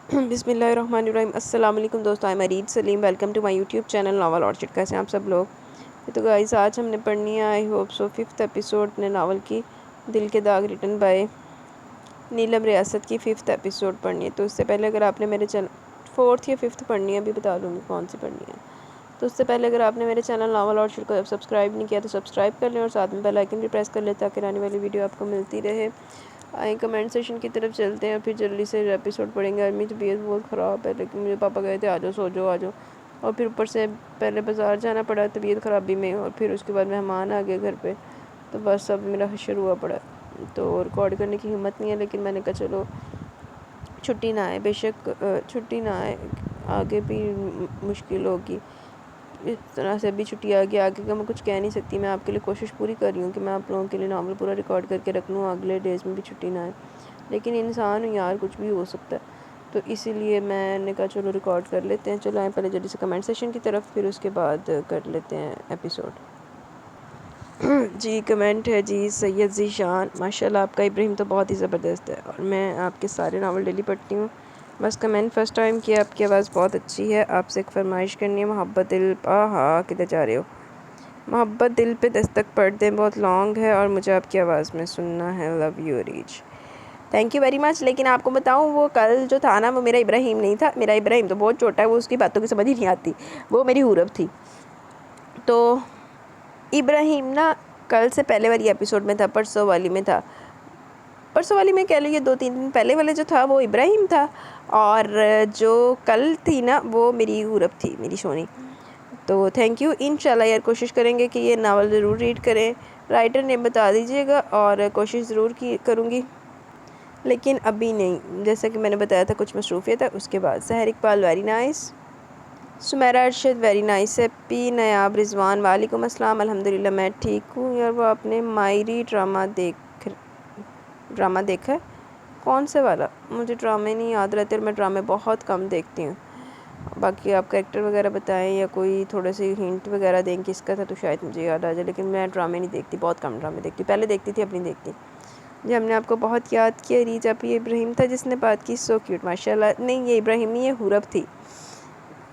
بسم اللہ الرحمن الرحیم۔ السلام علیکم دوستو، I'm Areed Saleem, welcome to my YouTube channel novel orchid. کیسے ہیں آپ سب لوگ؟ تو گائز آج ہم نے پڑھنی ہے I hope so 5th episode اپنے ناول کی دل کے داغ ریٹن بائی نیلم ریاست کی 5th ایپیسوڈ پڑھنی ہے۔ تو اس سے پہلے اگر آپ نے میرے چینل 4th یا 5th پڑھنی ہے، ابھی بتا دوں گی کون سی پڑھنی ہے۔ تو اس سے پہلے اگر آپ نے میرے چینل ناول آرچڈ کو سبسکرائب نہیں کیا تو سبسکرائب کر لیں اور ساتھ میں بیل آئکن بھی پریس کر لیں تاکہ آنے والی ویڈیو آپ کو ملتی رہے۔ آئیں کمنٹ سیشن کی طرف چلتے ہیں، پھر جلدی سے ایپیسوڈ پڑھیں گے۔ میری طبیعت بہت خراب ہے، لیکن مجھے پاپا کہے تھے آجو سو جاؤ آجو، اور پھر اوپر سے پہلے بازار جانا پڑا طبیعت خرابی میں، اور پھر اس کے بعد مہمان آ گئے گھر پہ، تو بس اب میرا حشر ہوا پڑا تو ریکارڈ کرنے کی ہمت نہیں ہے۔ لیکن میں نے کہا چلو چھٹی نہ آئے، بے شک چھٹی نہ آئے، آگے بھی مشکل ہوگی، اس طرح سے ابھی چھٹی آ گئی، آگے کا میں کچھ کہہ نہیں سکتی۔ میں آپ کے لیے کوشش پوری کر رہی ہوں کہ میں آپ لوگوں کے لیے ناول پورا ریکارڈ کر کے رکھ لوں، اگلے ڈیز میں بھی چھٹی نہ آئے، لیکن انسان ہوں یار، کچھ بھی ہو سکتا ہے، تو اسی لیے میں نے کہا چلو ریکارڈ کر لیتے ہیں۔ چلو آئیں پہلے جلدی سے کمنٹ سیشن کی طرف، پھر اس کے بعد کر لیتے ہیں ایپیسوڈ۔ جی کمنٹ ہے جی سید ذیشان، ماشاءاللہ آپ کا ابراہیم تو بہت ہی زبردست ہے، اور میں آپ کے سارے ناول ڈیلی پڑھتی ہوں۔ بس کمنٹ فرسٹ ٹائم کیا، آپ کی آواز بہت اچھی ہے، آپ سے ایک فرمائش کرنی ہے، محبت دل کدھر جا رہے ہو؟ محبت دل پہ دستک پڑھ دیں، بہت لانگ ہے اور مجھے آپ کی آواز میں سننا ہے، love you reach, thank you very much. لیکن آپ کو بتاؤں وہ کل جو تھا نا، وہ میرا ابراہیم نہیں تھا، میرا ابراہیم تو بہت چھوٹا ہے، وہ اس کی باتوں کی سمجھ ہی نہیں آتی، وہ میری حورب تھی۔ تو ابراہیم نا کل سے پہلے والی ایپیسوڈ میں تھا، پرسوں والی میں تھا، پرسوں والی میں کہہ لو یہ 2-3 دن پہلے والے جو تھا وہ ابراہیم تھا، اور جو کل تھی نا وہ میری حورب تھی، میری شونی۔ تو تھینک یو، انشاءاللہ یار کوشش کریں گے کہ یہ ناول ضرور ریڈ کریں، رائٹر نے بتا دیجیے گا اور کوشش ضرور کروں گی، لیکن ابھی نہیں، جیسا کہ میں نے بتایا تھا کچھ مصروفیت ہے۔ اس کے بعد Sahar Iqbal very nice, Sameera Arshad very nice, happy Nayab Rizwan وعلیکم السلام، الحمدللہ میں ٹھیک ہوں یار۔ وہ آپ نے مائری ڈرامہ دیکھا ہے؟ کون سے والا؟ مجھے ڈرامے نہیں یاد رہتے اور میں ڈرامے بہت کم دیکھتی ہوں، باقی آپ کریکٹر وغیرہ بتائیں یا کوئی تھوڑے سے ہنٹ وغیرہ دیں کس کا تھا تو شاید مجھے یاد آ جائے، لیکن میں ڈرامے نہیں دیکھتی، بہت کم ڈرامے دیکھتی، پہلے دیکھتی تھی اب نہیں دیکھتی۔ جی ہم نے آپ کو بہت یاد کیا ریچ، آپ یہ ابراہیم تھا جس نے بات کی، سو کیوٹ ماشاءاللہ۔ نہیں یہ ابراہیم نہیں، یہ حورب تھی،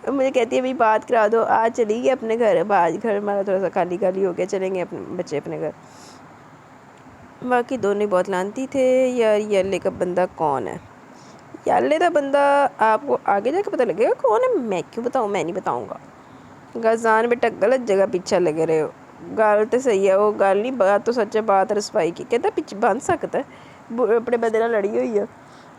مجھے کہتی ہے ابھی بات کرا دو، آج چلی گئی اپنے گھر، اب آج گھر ہمارا تھوڑا سا خالی خالی ہو گیا، چلیں گے اپنے بچے اپنے گھر۔ باقی دونوں بہت لانتی تھے یار۔ یہ اللہ کا بندہ کون ہے؟ یہ اللہ کا بندہ آپ کو آگے جا کے پتہ لگے گا کون ہے، میں کیوں بتاؤں، میں نہیں بتاؤں گا۔ غزان بیٹا غلط جگہ پیچھے لگے رہے ہو، گال تو صحیح ہے، وہ گال نہیں، بات تو سچ ہے، بات رسوائی کی، کہتا پیچھے باندھ سکتا ہے، اپنے بدے نہ لڑی ہوئی ہے۔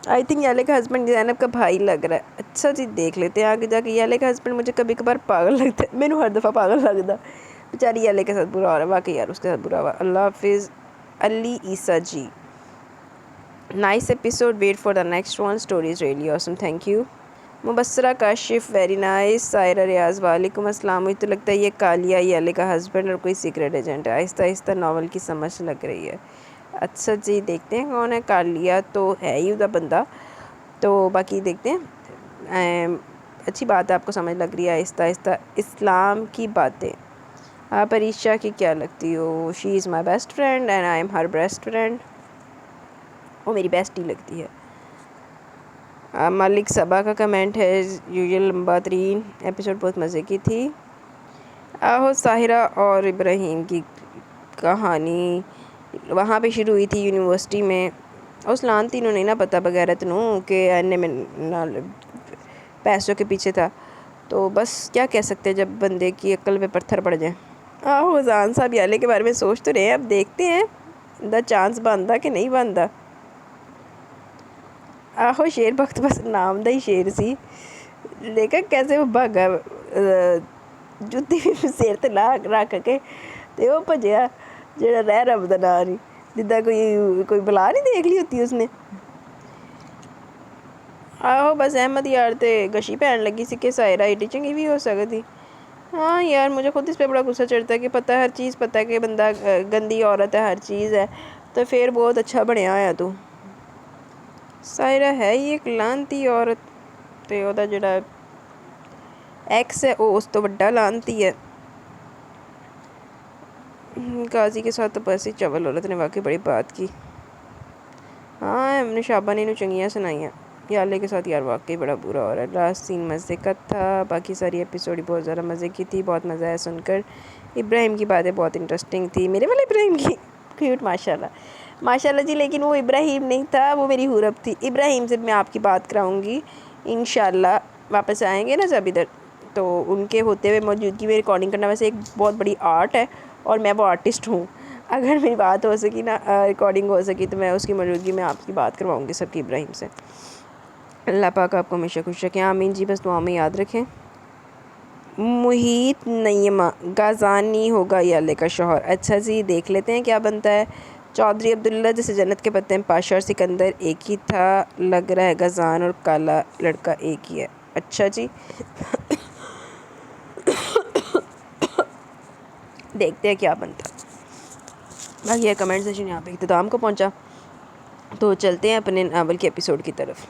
آئی تھنک یالے کا ہسبینڈ زینب کا بھائی لگ رہا ہے، اچھا جی دیکھ لیتے ہیں آگے جا کے۔ یالے کا ہسبینڈ مجھے کبھی کبھار پاگل لگتا ہے، میں ہر دفعہ پاگل لگتا ہے بیچاری، یالے کے ساتھ برا ہو رہا ہے واقعی یار، اس کے ساتھ برا ہوا۔ اللہ حافظ Ali Isa ji, nice episode, wait for the next one, story is really awesome, thank you. Mubassira Kashif very nice, Saira Riaz وعلیکم السلام۔ مجھے تو لگتا ہے یہ کالیا یالے کا ہسبینڈ اور کوئی سیکرٹ ایجنٹ ہے، آہستہ آہستہ ناول کی سمجھ لگ رہی ہے۔ اچھا جی دیکھتے ہیں کون ہے، کالیا تو ہے ہی ادھر بندہ، تو باقی دیکھتے ہیں۔ اچھی بات ہے آپ کو سمجھ لگ رہی ہے آہستہ آہستہ اسلام کی باتیں۔ آپ عریشہ کی کیا لگتی ہو؟ She is my best friend and I am her best friend, وہ میری بیسٹ ہی لگتی ہے۔ ملک صبا کا کمنٹ ہے یوزل لمبا ترین ایپیسوڈ بہت مزے کی تھی۔ آہو ساحرہ اور ابراہیم کی کہانی وہاں پہ شروع ہوئی تھی یونیورسٹی میں، اس لانتی انہوں نہیں نہ پتہ بغیرت نوں کہ اینے میں پیسوں کے پیچھے تھا، تو بس کیا کہہ سکتے جب بندے کی عقل پہ پتھر پڑ جائیں۔ آہو زان صاحب یالے کے بارے میں سوچ تو رہے ہیں، اب دیکھتے ہیں دا چانس بنتا کہ نہیں بنتا۔ آہو شیر بخت بس نام دا ہی شیر سی، دیکھا کیسے وہ بھاگا، جُتی سیر تے رکھ کے تے وہ بھجیا جڑا رہ رب دا نام نہیں، جدہ کوئی بلا نہیں دیکھ لی ہوتی اس نے۔ آہو بس احمد یار تے گشی پہن لگی سی کہ سائرہ ایڈی چنگی بھی ہو سکتی۔ ہاں یار مجھے خود اس پہ بڑا غصہ چڑھتا ہے کہ پتہ ہر چیز پتہ ہے کہ بندہ گندی عورت ہے، ہر چیز ہے، تو پھر بہت اچھا بنیا ہویا تو۔ سائرہ ہے ہی ایک لانتی عورت، تے او دا جڑا ایکس ہے او اس تو بڑا لانتی ہے۔ قاضی کے ساتھ تو بس ہی چول عورت نے واقعی بڑی بات کی۔ ہاں ہم نے شابانی نو چنگیاں سنائیاں، یا اللہ کے ساتھ یار واقعی بڑا برا ہو رہا ہے۔ لاسٹ سین مزے کا تھا، باقی ساری ایپیسوڈ بہت زیادہ مزے کی تھی، بہت مزہ آیا سن کر۔ ابراہیم کی باتیں بہت انٹرسٹنگ تھی، میرے والے ابراہیم کی کیوٹ ماشاء اللہ جی، لیکن وہ ابراہیم نہیں تھا، وہ میری حورب تھی۔ ابراہیم سے میں آپ کی بات کراؤں گی انشاءاللہ، واپس آئیں گے نا جب ادھر، تو ان کے ہوتے ہوئے موجودگی میں ریکارڈنگ کرنا ویسے ایک بہت بڑی آرٹ ہے، اور میں وہ آرٹسٹ ہوں۔ اگر میری بات ہو سکی نا، ریکارڈنگ ہو سکی، تو میں اس کی موجودگی میں آپ کی بات کرواؤں گی سب کی ابراہیم سے۔ اللہ پاک آپ کو ہمیشہ خوش رکھیں، آمین جی، بس دعا میں یاد رکھیں۔ محیط نعیمہ غازانی ہوگا یہ اللہ کا شوہر، اچھا جی دیکھ لیتے ہیں کیا بنتا ہے۔ چودھری عبداللہ جیسے جنت کے پتے میں پاشا اور سکندر ایک ہی تھا، لگ رہا ہے غازان اور کالا لڑکا ایک ہی ہے، اچھا جی دیکھتے ہیں کیا بنتا۔ باقی یہ کمنٹ سیشن یہاں پہ اختتام کو پہنچا، تو چلتے ہیں اپنے ناول کے ایپیسوڈ کی طرف۔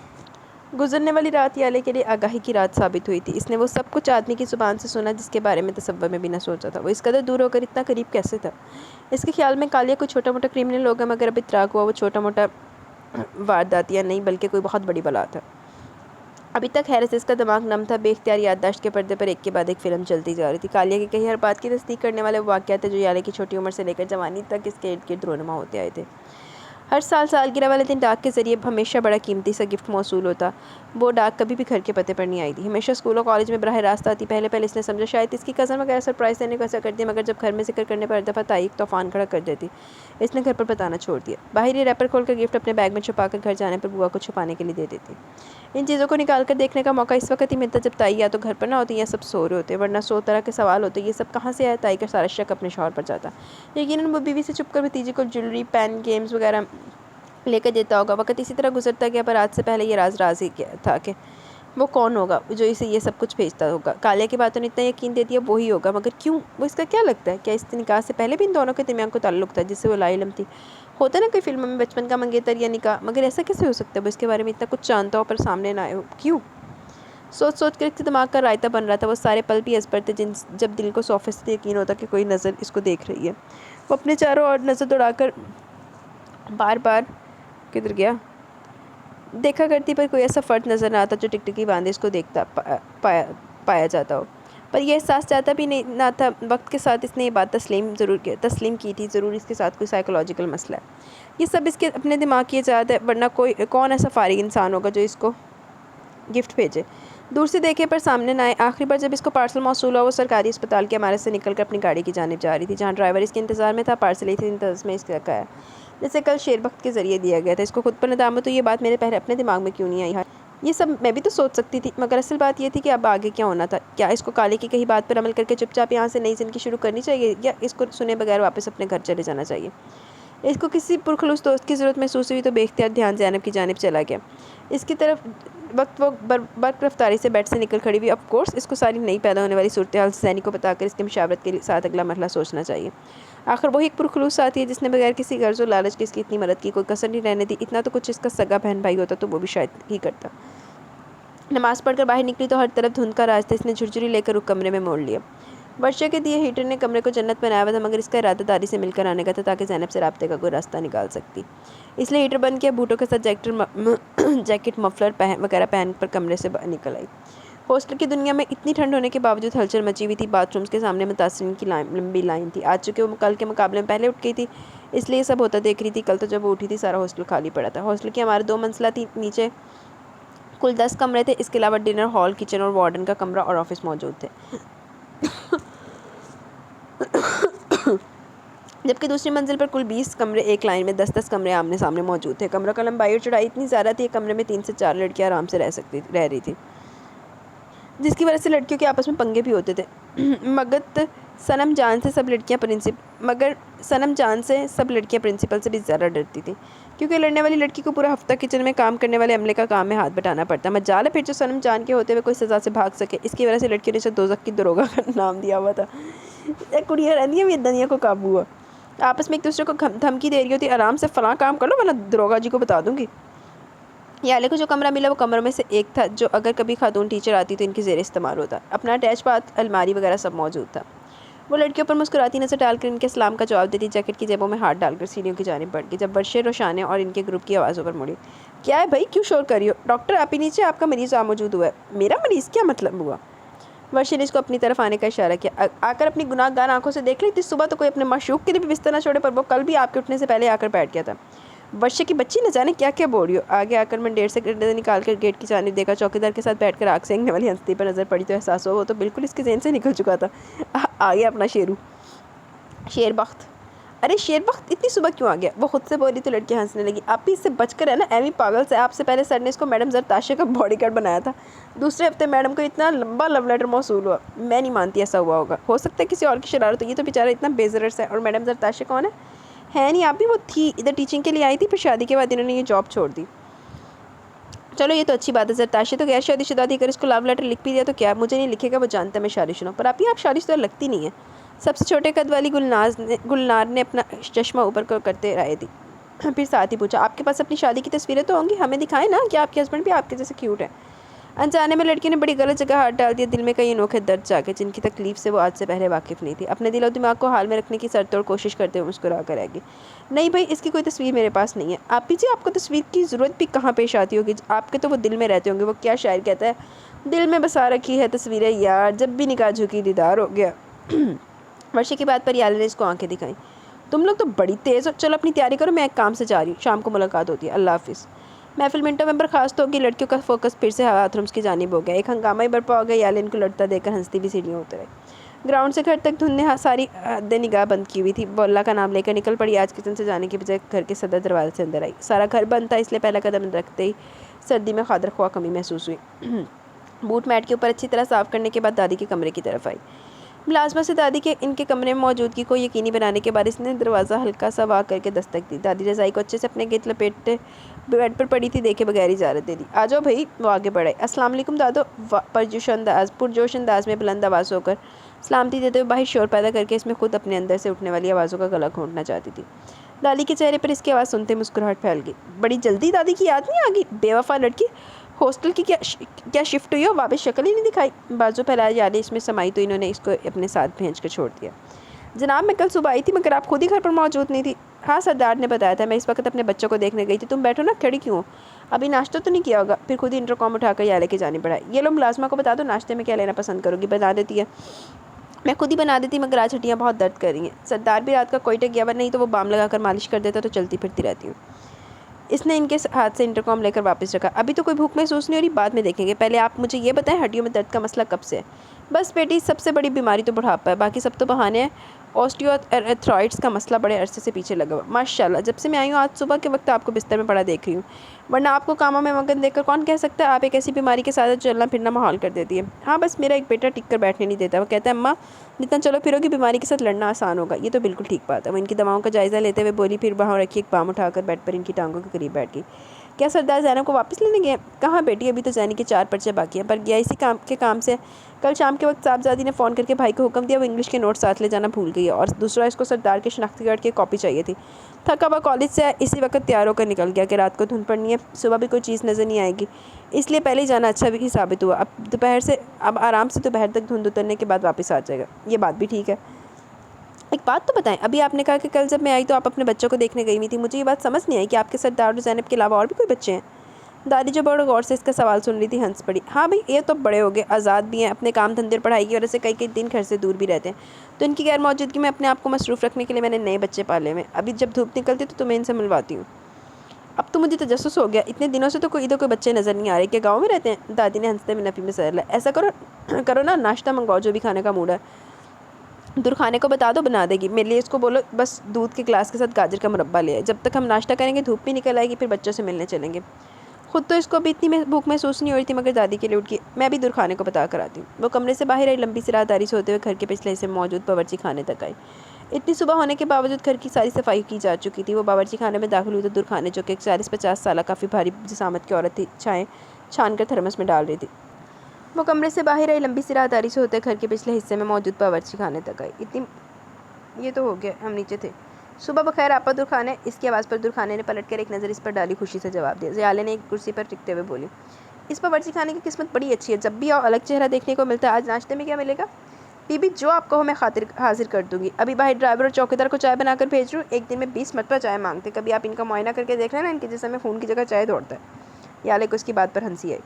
گزرنے والی رات یالے کے لیے آگاہی کی رات ثابت ہوئی تھی۔ اس نے وہ سب کچھ آدمی کی زبان سے سنا جس کے بارے میں تصور میں بھی نہ سوچا تھا۔ وہ اس قدر دور ہو کر اتنا قریب کیسے تھا؟ اس کے خیال میں کالیہ کوئی چھوٹا موٹا کرمنل ہوگا، مگر اب اطلاق ہوا وہ چھوٹا موٹا وارداتیہ نہیں بلکہ کوئی بہت بڑی بلا تھا۔ ابھی تک حیرت سے اس کا دماغ نم تھا، بے اختیار یادداشت کے پردے پر ایک کے بعد ایک فلم چلتی جا رہی تھی۔ کالیہ کی کہی ہر بات کی تصدیق کرنے والے وہ واقعات تھے جو یالے کی چھوٹی عمر سے لے کر جوانی تک اس کے ارد گرد رونما ہوتے آئے تھے۔ ہر سال سالگرہ والے دن ڈاک کے ذریعے ہمیشہ بڑا قیمتی سا گفٹ موصول ہوتا۔ وہ ڈاک کبھی بھی گھر کے پتے پر نہیں آئی تھی، ہمیشہ اسکول اور کالج میں براہ راست آتی۔ پہلے اس نے سمجھا شاید اس کی کزن وغیرہ سرپرائز دینے کو ایسا کرتی، مگر جب گھر میں ذکر کرنے پر ہر دفعہ تائی ایک طوفان کھڑا کر دیتی۔ اس نے گھر پر بتانا چھوڑ دیا، باہر ہی ریپر کھول کر گفٹ اپنے بیگ میں چھپا کر گھر جانے پر بوا کو چھپانے کے لیے دے دیتی۔ ان چیزوں کو نکال کر دیکھنے کا موقع اس وقت ہی ملتا جب تائی یا تو گھر پر نہ ہوتی یا سب سو رہے ہوتے، ورنہ 100 طرح کے سوال ہوتے، یہ سب کہاں سے آیا؟ تائی کا سارا شک اپنے شوہر پر جاتا۔ یقیناً وہ بیوی سے چھپ کر بھتیجی کو جیولری، پین، گیمز وغیرہ لے کر دیتا ہوگا۔ وقت اسی طرح گزرتا گیا، پر آج سے پہلے یہ راز ہی تھا کہ وہ کون ہوگا جو اسے یہ سب کچھ بھیجتا ہوگا۔ کالیہ کی باتوں نے اتنا یقین دے دیا وہی ہوگا، مگر کیوں؟ وہ اس کا کیا لگتا ہے؟ کیا اس نکاح سے پہلے بھی ان دونوں کے درمیان کوئی تعلق تھا جس سے وہ لا علم تھی؟ ہوتا نا کوئی فلموں میں بچپن کا منگیتر یا نکاح، مگر ایسا کیسے ہو سکتا ہے وہ اس کے بارے میں اتنا کچھ جانتا ہو پر سامنے نہ آئے ہو؟ کیوں؟ سوچ کر اس کے دماغ کا رائتہ بن رہا تھا۔ وہ سارے پل بھی ازبر تھے جب دل کو 100% یقین ہوتا کہ کوئی نظر اس کو دیکھ رہی ہے۔ وہ اپنے چاروں اور نظر دوڑا کر بار بار کدھر گیا دیکھا کرتی، پر کوئی ایسا فرد نظر نہ آتا جو ٹکٹکی باندھے اس کو دیکھتا پایا جاتا ہو۔ پر یہ احساس چاہتا بھی نہ تھا۔ وقت کے ساتھ اس نے یہ بات تسلیم کی تھی، ضرور اس کے ساتھ کوئی سائیکولوجیکل مسئلہ ہے۔ یہ سب اس کے اپنے دماغ کی ایجاد ہے، ورنہ کون ایسا فارغ انسان ہوگا جو اس کو گفٹ بھیجے، دور سے دیکھے پر سامنے نہ آئے۔ آخری بار جب اس کو پارسل موصول ہوا، وہ سرکاری اسپتال کی عمارت سے نکل کر اپنی گاڑی کی جانب جا رہی تھی، جہاں ڈرائیور اس کے انتظار میں تھا۔ پارسل اسی انتظار میں اس کا آیا جسے کل شیر بخت کے ذریعے دیا گیا تھا۔ اس کو خود پر ندامت ہوئی، یہ بات میرے پہلے اپنے دماغ میں کیوں نہیں آئی؟ یہ سب میں بھی تو سوچ سکتی تھی، مگر اصل بات یہ تھی کہ اب آگے کیا ہونا تھا۔ کیا اس کو کالیہ کی کہی بات پر عمل کر کے چپ چاپ یہاں سے نئی زندگی شروع کرنی چاہیے، یا اس کو سنے بغیر واپس اپنے گھر چلے جانا چاہیے؟ اس کو کسی پرخلوص دوست کی ضرورت محسوس ہوئی تو بے اختیار دھیان زینب کی جانب چلا گیا۔ اس کی طرف وقت وہ برق رفتاری سے بیڈ سے نکل کھڑی ہوئی۔ آف کورس اس کو ساری نئی پیدا ہونے والی صورتحال زینی کو بتا کر اس کی مشاورت کے ساتھ اگلا مرحلہ سوچنا چاہیے۔ آخر وہی ایک پرخلوص ساتھی ہے جس نے بغیر کسی غرض و لالچ کے اس کی اتنی مدد کی، کوئی کسر نہیں رہنے دی۔ اتنا تو کچھ اس کا سگا بہن بھائی ہوتا تو وہ بھی شاید ہی کرتا۔ نماز پڑھ کر باہر نکلی تو ہر طرف دھند کا راز تھا۔ اس نے جھرجھری لے کر رخ کمرے میں موڑ لیا۔ ورشا کے دیے ہیٹر نے کمرے کو جنت بنایا ہوا تھا، مگر اس کا ارادہ دادی سے مل کر آنے کا تھا تاکہ زینب سے رابطے کا کوئی راستہ نکال سکتی۔ اس لیے ہیٹر بند کیا، بوٹوں کے ساتھ جیکٹ، مفلر وغیرہ پہن کر کمرے سے نکل آئی۔ ہاسٹل کی دنیا میں اتنی ٹھنڈ ہونے کے باوجود ہلچل مچی ہوئی تھی۔ باتھ رومز کے سامنے متاثرین کی لمبی لائن تھی۔ آج چونکہ وہ کل کے مقابلے میں پہلے اٹھ گئی تھی، اس لیے یہ سب ہوتا دیکھ رہی تھی۔ کل تو جب وہ اٹھی تھی سارا ہاسٹل خالی پڑا تھا۔ ہاسٹل کی عمارت 2 منزلہ تھی، نیچے کل 10 کمرے تھے، اس کے علاوہ ڈنر ہال، کچن اور وارڈن کا کمرہ اور آفس موجود تھے۔ جبکہ دوسری منزل پر کل 20 کمرے ایک لائن میں 10 کمرے آمنے سامنے موجود تھے۔ کمروں کا لمبائی اور چوڑائی اتنی زیادہ تھی کہ کمرے میں 3 سے 4 لڑکیاں آرام سے رہ رہی تھی، جس کی وجہ سے لڑکیوں کے آپس میں پنگے بھی ہوتے تھے۔ مگر صنم جان سے سب لڑکیاں پرنسپل سے بھی زیادہ ڈرتی تھیں، کیونکہ لڑنے والی لڑکی کو پورا ہفتہ کچن میں کام کرنے والے عملے کا کام میں ہاتھ بٹانا پڑتا۔ مجال ہے پھر جو صنم جان کے ہوتے ہوئے کوئی سزا سے بھاگ سکے۔ اس کی وجہ سے لڑکیوں نے اسے دوزخ کی دروگا کا نام دیا ہوا تھا۔ کڑیاں رہنی ہیں دنیا کو قابو ہوا، آپس میں ایک دوسرے کو دھمکی دے رہی ہوتی، آرام سے فلاں کام کر لو ورنہ دروگا جی کو بتا دوں گی۔ یالے کو جو کمرہ ملا وہ کمروں میں سے ایک تھا جو اگر کبھی خاتون ٹیچر آتی تو ان کے زیر استعمال ہوتا۔ اپنا اٹیچ باتھ، الماری وغیرہ سب موجود تھا۔ وہ لڑکیوں پر مسکراتی نظر ڈال کر ان کے سلام کا جواب دیتی جیکٹ کی جیبوں میں ہاتھ ڈال کر سیڑھیوں کی جانب بڑھ گئی جب ورشے روشانے اور ان کے گروپ کی آوازوں پر مڑی۔ کیا ہے بھائی، کیوں شور کر رہی ہو؟ ڈاکٹر آپ ہی نیچے، آپ کا مریض موجود ہوا ہے۔ میرا مریض؟ کیا مطلب ہوا؟ ورشے نے اس کو اپنی طرف آنے کا اشارہ کیا۔ آ کر اپنی گناہ گار آنکھوں سے دیکھ لی تھی، صبح تو کوئی اپنے معشوق کے لیے بھی بستر نہ چھوڑے، پر وہ کل بھی آپ کے اٹھنے سے پہلے آ کر بیٹھ گیا تھا۔ ورشے کی بچی، نہ جانے کیا کیا بول رہی ہو۔ آگے آ کر میں 1.5 سیکنڈ نکال کر گیٹ کی جانب دیکھا، چوکیدار کے ساتھ بیٹھ کر آگ سینکنے والی ہنستی پر نظر پڑی تو احساس ہوا وہ تو بالکل اس کے ذہن سے نکل چکا تھا۔ آ گیا اپنا شیرو، شیر بخت۔ ارے شیر بخت اتنی صبح کیوں آ گیا؟ وہ خود سے بولی تو لڑکی ہنسنے لگی۔ آپ بھی اس سے بچ کر ہے نا، ایویں پاگل سے۔ آپ سے پہلے سر نے اس کو میڈم زرتاشے کا باڈی گارڈ بنایا تھا، دوسرے ہفتے میڈم کو اتنا لمبا لو لیٹر موصول ہوا۔ میں نہیں مانتی ایسا ہوا ہوگا، ہو سکتا ہے کسی اور کی شرارت ہو، یہ تو بیچارہ اتنا بے ضرر ہے۔ اور میڈم زرتاشے کون ہے نہیں آپ بھی؟ وہ تھی ادھر ٹیچنگ کے لیے آئی تھی، پھر شادی کے بعد انہوں نے یہ جاب چھوڑ دی۔ چلو یہ تو اچھی بات ہے، زرتاشے تو غیر شادی شدہ تھی، اگر اس کو لو لیٹر لکھ بھی دیا تو کیا؟ مجھے نہیں لکھے گا، وہ جانتا ہے میں شادی شدہ ہوں۔ پر آپ شادی شدہ لگتی نہیں ہے۔ سب سے چھوٹے قد والی گلنار نے اپنا چشمہ اوپر کو کرتے رائے دی، پھر ساتھ ہی پوچھا آپ کے پاس اپنی شادی کی تصویریں تو ہوں گی، ہمیں دکھائیں نا کہ آپ کے ہسبینڈ بھی آپ کے جیسے کیوٹ ہیں۔ انجانے میں لڑکی نے بڑی غلط جگہ ہاتھ ڈال دیا، دل میں کئی انوکھے درد جاگے جن کی تکلیف سے وہ آج سے پہلے واقف نہیں تھی۔ اپنے دل و دماغ کو حال میں رکھنے کی سر توڑ کوشش کرتے ہوئے مسکرا کر رہ گئی۔ نہیں بھائی، اس کی کوئی تصویر میرے پاس نہیں ہے۔ آپ جی، آپ کو تصویر کی ضرورت بھی کہاں پیش آتی ہوگی؟ آپ کے تو وہ دل میں رہتے ہوں گے۔ وہ کیا شاعر کہتا ہے، دل میں بسا رکھی ہے تصویریں یار، جب بھی نکاح جھکی دیدار ہو گیا۔ ورشے کی بات پر یالے نے اس کو آنکھیں دکھائیں۔ تم لوگ تو بڑی تیز ہو، چلو اپنی تیاری کرو، میں ایک کام سے جا رہی ہوں، شام کو ملاقات ہوتی ہے، اللہ حافظ۔ محفل منٹوں میں برخاست ہوگی، لڑکیوں کا فوکس پھر سے باتھ رومز کی جانب ہو گیا۔ ایک ہنگامہ ہی برپا ہو گیا، یالے ان کو لڑتا دیکھ کر ہنستی بھی سیڑھیوں اتر آئی۔ گراؤنڈ سے گھر تک دھند نے ساری حدیں نگاہ بند کی ہوئی تھی، وہ اللہ کا نام لے کر نکل پڑی۔ آج کچن سے جانے کی بجائے گھر کے صدر دروازے سے اندر آئی۔ سارا گھر بند تھا، اس لیے پہلا قدم رکھتے ہی سردی میں خاطر خواہ کمی محسوس ہوئی۔ بوٹ میٹ کے اوپر اچھی طرح صاف کرنے کے بعد دادی کے کمرے کی طرف آئی۔ ملازمہ سے دادی کے ان کے کمرے میں موجودگی کو یقینی بنانے کے بعد اس نے دروازہ ہلکا سا وا کر کے دستک دی۔ دادی رضائی کو اچھے سے اپنے گرد لپیٹے بیڈ پر پڑی تھی، دیکھے بغیر اجازت دے دی۔ آ جاؤ بھائی، وہ آگے بڑھے۔ السلام علیکم دادو، پرجوش انداز میں بلند آواز ہو کر سلامتی دیتے ہوئے باہر شور پیدا کر کے اس میں خود اپنے اندر سے اٹھنے والی آوازوں کا گلا گھونٹنا چاہتی تھی۔ دادی کے چہرے پر اس کی آواز سنتے مسکراہٹ پھیل گئی۔ بڑی جلدی دادی کی یاد نہیں آ گئی؟ بے وفا لڑکی، ہاسٹل کی کیا شفٹ ہوئی ہو، واپس شکل ہی نہیں دکھائی۔ بازو پھیلایا یادیں اس میں سمائی تو انہوں نے اس کو اپنے ساتھ بھیج کر چھوڑ دیا۔ جناب میں کل صبح آئی تھی مگر آپ خود ہی گھر پر موجود نہیں تھی۔ ہاں سردار نے بتایا تھا، میں اس وقت اپنے بچوں کو دیکھنے گئی تھی۔ تم بیٹھو نا، کھڑی کیوں ہو؟ ابھی ناشتہ تو نہیں کیا ہوگا؟ پھر خود ہی انٹرکام اٹھا کر یالے کی جانب بڑھائی۔ یہ لو ملازمہ کو بتا دو ناشتے میں کیا لینا پسند کرو گی، بتا دیتی ہے۔ میں خود ہی بنا دیتی مگر آج ہڈیاں بہت درد کر رہی ہیں۔ سردار بھی رات کا کوئٹہ گیا ہوا، نہیں تو وہ بام لگا کر مالش کر دیتا تو چلتی پھرتی رہتی ہوں۔ اس نے ان کے ہاتھ سے انٹرکام لے کر واپس رکھا۔ ابھی تو کوئی بھوک محسوس نہیں ہو رہی، بعد میں دیکھیں گے، پہلے آپ مجھے یہ بتائیں ہڈیوں میں درد کا مسئلہ کب سے ہے؟ بس بیٹی، سب سے بڑی بیماری تو بڑھاپا ہے، باقی سب تو بہانے ہیں۔ آسٹیو آرتھرائٹس کا مسئلہ بڑے عرصے سے پیچھے لگا ہوا۔ ماشاءاللہ، جب سے میں آئی ہوں آج صبح کے وقت آپ کو بستر میں پڑا دیکھ رہی ہوں، ورنہ آپ کو کاموں میں مگن دیکھ کر کون کہہ سکتا ہے آپ ایک ایسی بیماری کے ساتھ چلنا پھرنا محال کر دیتی ہے۔ ہاں بس میرا ایک بیٹا ٹک کر بیٹھنے نہیں دیتا، وہ کہتا ہے اماں جتنا چلو پھرو گی بیماری کے ساتھ لڑنا آسان ہوگا۔ یہ تو بالکل ٹھیک بات ہے۔ وہ ان کی دواؤں کا جائزہ لیتے ہوئے بولی، پھر وہاں رکھی ایک بام اٹھا کر بیڈ پر ان کی ٹانگوں کے قریب بیٹھ گئی۔ کیا سردار زینب کو واپس لینے گئے؟ کہاں بیٹی، ابھی تو زینب کے 4 پرچے باقی ہیں، پر گیا اسی کام سے۔ کل شام کے وقت صاحبزادی نے فون کر کے بھائی کو حکم دیا، وہ انگلش کے نوٹ ساتھ لے جانا بھول گئی ہے، اور دوسرا اس کو سردار کے شناختی کارڈ کی کاپی چاہیے تھی۔ تھکا ہوا کالج سے اسی وقت تیار ہو کر نکل گیا کہ رات کو دھند پڑنی ہے، صبح بھی کوئی چیز نظر نہیں آئے گی، اس لیے پہلے ہی جانا اچھا بھی ثابت ہوا۔ اب آرام سے دوپہر تک دھند اترنے کے بعد واپس آ جائے گا۔ یہ بات بھی ٹھیک ہے۔ ایک بات تو بتائیں، ابھی آپ نے کہا کہ کل جب میں آئی تو آپ اپنے بچوں کو دیکھنے گئی ہوئی تھی، مجھے یہ بات سمجھ نہیں آئی کہ آپ کے سردار اور زینب کے علاوہ اور بھی کوئی بچے ہیں؟ دادی جو بڑے غور سے اس کا سوال سن رہی تھی ہنس پڑی۔ ہاں بھائی، یہ تو بڑے ہو گئے، آزاد بھی ہیں، اپنے کام دھندے اور پڑھائی کی وجہ سے کئی دن گھر سے دور بھی رہتے ہیں، تو ان کی غیر موجودگی میں اپنے آپ کو مصروف رکھنے کے لیے میں نے نئے بچے پالے ہوئے ہیں۔ ابھی جب دھوپ نکلتی تو تمہیں ان سے ملواتی ہوں۔ اب تو مجھے تجسس ہو گیا، اتنے دنوں سے تو ادھر کوئی بچے نظر نہیں آ رہے، کہ گاؤں میں رہتے ہیں؟ دادی نے ہنستے میں نفی میں سر لیا۔ ایسا کرو نا، ناشتہ منگواؤ، جو بھی کھانے کا موڈ ہے۔ درخانے کو بتا دو، بنا دے گی، میرے لیے اس کو بولو بس دودھ کے گلاس کے ساتھ گاجر کا مربع لے آئے۔ جب تک ہم ناشتہ کریں گے دھوپ بھی نکل آئے گی، پھر بچوں سے ملنے چلیں گے۔ خود تو اس کو بھی اتنی بھوک محسوس نہیں ہو رہی تھی مگر دادی کے لیے اٹھ گئی۔ میں بھی درخانے کو بتا کر آتی ہوں۔ وہ کمرے سے باہر آئی، لمبی سی راہداری سے ہوتے ہوئے گھر کے پچھلے حصے میں موجود باورچی خانے تک آئی۔ اتنی صبح ہونے کے باوجود گھر کی ساری صفائی کی جا چکی تھی۔ وہ باورچی خانے میں داخل ہوئی تو درخانے جو کہ ایک 40-50 سالہ کافی بھاری جسامت کی عورت تھی، چائے چھان کر تھرمس میں ڈال رہی تھی۔ وہ کمرے سے باہر آئی، لمبی سی راہداری سے ہوتے گھر کے پچھلے حصے میں موجود باورچی خانے تک آئی۔ یہ تو ہو گیا، ہم نیچے تھے۔ صبح بخیر آپا درخانے، اس کی آواز پر درخانے نے پلٹ کر ایک نظر اس پر ڈالی، خوشی سے جواب دیا۔ زیالے نے ایک کرسی پر ٹکتے ہوئے بولی، اس باورچی خانے کی قسمت بڑی اچھی ہے، جب بھی آؤ الگ چہرہ دیکھنے کو ملتا ہے۔ آج ناشتے میں کیا ملے گا؟ بی بی جو آپ کہو میں خاطر حاضر کر دوں گی. ابھی باہر ڈرائیور اور چوکیدار کو چائے بنا کر بھیج رہی ہوں. ایک دن میں 20 مرتبہ چائے مانگتے. کبھی آپ ان کا معائنہ کر کے دیکھ لینا, ان کے جسم میں خون کی جگہ چائے دوڑتا ہے. یالے کو اس کی بات پر ہنسی آئی.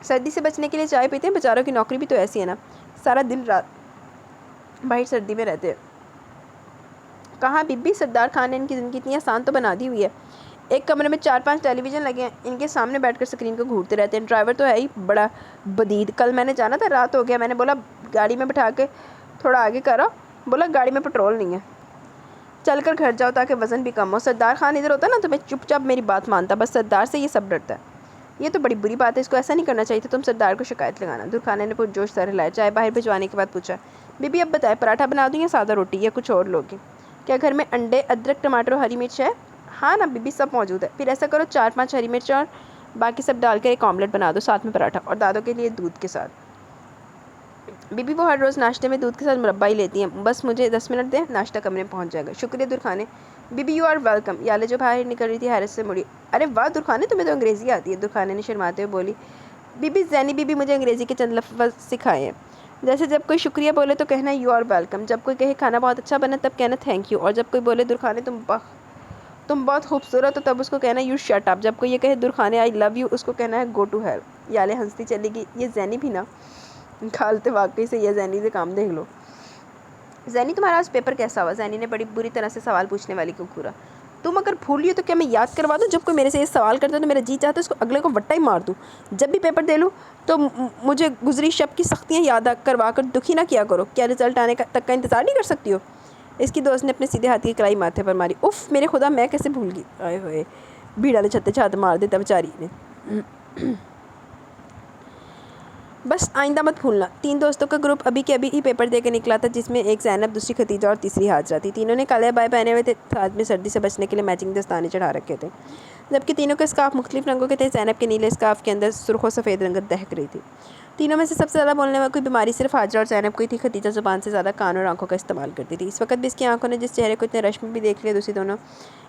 سردی سے بچنے کے لیے چائے پیتے ہیں, بیچاروں کی نوکری بھی تو ایسی ہے نا, سارا دن رات باہر سردی میں رہتے ہیں. کہاں بی بی, سردار خان نے ان کی زندگی اتنی آسان تو بنا دی ہوئی ہے. ایک کمرے میں 4-5 ٹیلی ویژن لگے ہیں, ان کے سامنے بیٹھ کر اسکرین کو گھورتے رہتے ہیں. ڈرائیور تو ہے ہی بڑا بدید. کل میں نے جانا تھا, رات ہو گیا, میں نے بولا گاڑی میں بٹھا کے تھوڑا آگے کرو, بولا گاڑی میں پیٹرول نہیں ہے, چل کر گھر جاؤ تاکہ وزن بھی کم ہو. سردار خان ادھر ہوتا نا تو میں چپ چاپ میری بات مانتا, بس سردار سے یہ سب ڈرتا ہے. یہ تو بڑی بری بات ہے, اس کو ایسا نہیں کرنا چاہیے تھا. تم سردار کو شکایت لگانا. درخانے نے پرجوش سر ہلایا. چائے باہر بھجوانے کے بعد پوچھا, بی بی اب بتائے پراٹھا بنا دوں یا سادہ روٹی, یا کچھ اور لوگی؟ کیا گھر میں انڈے, ادرک, ٹماٹر اور ہری مرچ ہے؟ ہاں نا بی بی, سب موجود ہے. پھر ایسا کرو 4-5 ہری مرچ اور باقی سب ڈال کر ایک آملیٹ بنا دو, ساتھ میں پراٹھا, اور دادوں کے لیے دودھ کے ساتھ. بی بی وہ ہر روز ناشتے میں دودھ کے ساتھ مربع ہی لیتی ہیں. بس مجھے 10 منٹ دیں, ناشتہ کمرے میں پہنچ جائے گا. شکریہ درخانے. بی بی یو آر ویلکم. یالے جو باہر نکل رہی تھی حیرت سے مڑی. ارے واہ درخانے, تمہیں تو انگریزی آتی ہے. درخانے نے شرماتے ہوئے بولی. بی بی زینی بی بی مجھے انگریزی کے چند لفظ سکھائے ہیں, جیسے جب کوئی شکریہ بولے تو کہنا یو آر ویلکم, جب کوئی کہے کھانا بہت اچھا بنا تب کہنا تھینک یو, اور جب کوئی بولے درخانے تم بہت خوبصورت ہو تب اس کو کہنا یو شٹ اپ. جب کوئی یہ کہے درخانے آئی لو یو, اس کو کہنا ہے گو ٹو ہیل. یالے ہنستی چلی گئی. یہ زینی بھی نا کھالتے واقعی سے, یہ زینی سے کام دیکھ لو. زینی تمہارا آج پیپر کیسا ہوا؟ زینی نے بڑی بری طرح سے سوال پوچھنے والی کو گھورا. تم اگر بھول رہی ہو تو کیا میں یاد کروا دوں؟ جب کوئی میرے سے یہ سوال کرتا ہے تو میرا جی چاہتا ہے اس کو اگلے کو وٹا ہی مار دوں. جب بھی پیپر دے لوں تو مجھے گزری شب کی سختیاں یاد کروا کر دکھی نہ کیا کرو. کیا رزلٹ آنے تک کا انتظار نہیں کر سکتی ہو؟ اس کی دوست نے اپنے سیدھے ہاتھ کی کلائی ماتھے پر ماری. اف میرے خدا, میں کیسے بھول گئی. آئے ہوئے بھیڑ والے چھتے چھات مار دیتا بیچاری نے. بس آئندہ مت بھولنا. 3 دوستوں کا گروپ ابھی کے ابھی ہی پیپر دے کے نکلا تھا, جس میں ایک زینب, دوسری ختیجہ اور تیسری حاجرہ تھی. تینوں نے کالے بائے پہنے ہوئے تھے, ہاتھ میں سردی سے بچنے کے لیے میچنگ دستانے چڑھا رکھے تھے, جبکہ تینوں کے اسکارف مختلف رنگوں کے تھے. زینب کے نیلے اسکارف کے اندر سرخ و سفید رنگت دہک رہی تھی. تینوں میں سے سب سے زیادہ بولنے والی کوئی بیماری صرف حاجرہ اور زینب کو ہی تھی. ختیجہ زبان سے زیادہ کان اور آنکھوں کا استعمال کرتی تھی. اس وقت بھی اس کی آنکھوں نے جس چہرے کو اتنے رش میں بھی دیکھ لیا, دوسری دونوں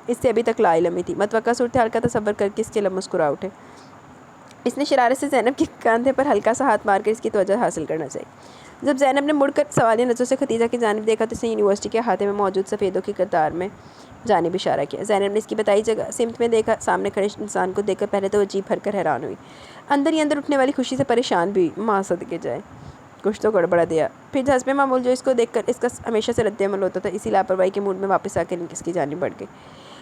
اس سے ابھی تک لا علم ہی تھی. متوقع صورتحال کا تصور کر کے اس کے لب مسکرا اٹھے. اس نے شرارت سے زینب کے کاندھے پر ہلکا سا ہاتھ مار کر اس کی توجہ حاصل کرنا چاہی. جب زینب نے مڑ کر سوالیہ نظروں سے ختیجہ کی جانب دیکھا تو اس نے یونیورسٹی کے احاطے میں موجود سفیدوں کی قطار میں جانب اشارہ کیا. زینب نے اس کی بتائی جگہ سمت میں دیکھا. سامنے کھڑے انسان کو دیکھ کر پہلے تو وہ جی بھر کر حیران ہوئی, اندر ہی اندر اٹھنے والی خوشی سے پریشان بھی ہوئی. ماں صدقے جائے, کچھ تو گڑبڑا دیا. پھر جذبے معمول جو اس کو دیکھ کر اس کا ہمیشہ سے رد عمل ہوتا تھا, اسی لاپرواہی کے موڈ میں واپس آ کر اس کی جانب بڑھ گئی.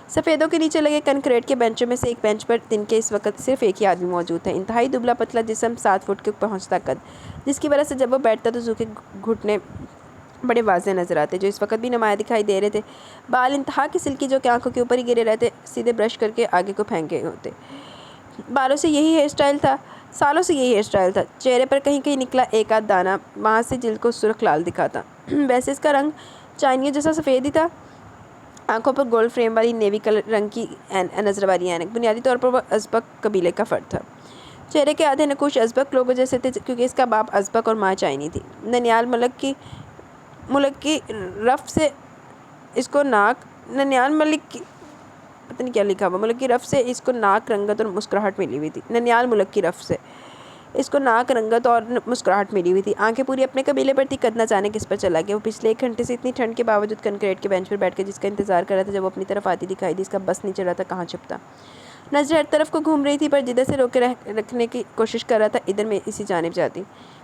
سفیدوں کے نیچے لگے کنکریٹ کے بینچوں میں سے ایک بینچ پر دن کے اس وقت صرف ایک ہی آدمی موجود تھا. انتہائی دبلا پتلا جسم, 7 فٹ کے پہنچتا قد, جس کی وجہ سے جب وہ بیٹھتا تو زو کے گھٹنے بڑے واضح نظر آتے, جو اس وقت بھی نمایاں دکھائی دے رہے تھے. بال انتہا کی سلکی جو کہ آنکھوں کے اوپر ہی گرے رہتے, سیدھے برش کر کے آگے کو پھینکے ہوتے. بالوں سے یہی ہیئر اسٹائل تھا, سالوں سے یہی ہیئر اسٹائل تھا. چہرے پر کہیں کہیں نکلا ایک آدھ دانہ, وہاں سے جلد کو سرخ لال دکھاتا. ویسے اس کا رنگ چائنیوں جیسا سفید ہی تھا. آنکھوں پر گولڈ فریم والی نیوی کلر رنگ کی نظر والی اینک. بنیادی طور پر وہ ازبک قبیلے کا فرد تھا. چہرے کے آدھے نقوش ازبک لوگوں جیسے تھے, کیونکہ اس کا باپ ازبک اور ماں چائنی تھی. ننیال ملک کی رف سے اس کو ناک ننیال ملک کی پتہ نہیں کیا لکھا ہوا, ملک کی رف سے اس کو ناک, رنگت اور مسکراہٹ ملی ہوئی تھی. ننیال ملک کی رف سے اس کو ناک, رنگت اور مسکراہٹ ملی ہوئی تھی. آنکھیں پوری اپنے قبیلے پر تھی. قد نہ جانے کس پر چلا گیا. وہ پچھلے 1 گھنٹے سے اتنی ٹھنڈ کے باوجود کنکریٹ کے بینچ پر بیٹھ کر جس کا انتظار کر رہا تھا, جب وہ اپنی طرف آتی دکھائی دی اس کا بس نہیں چل رہا تھا کہاں چھپتا. نظر ہر طرف کو گھوم رہی تھی, پر جدھر سے روکے رکھنے کی کوشش کر رہا تھا ادھر میں اسی جانب جاتی.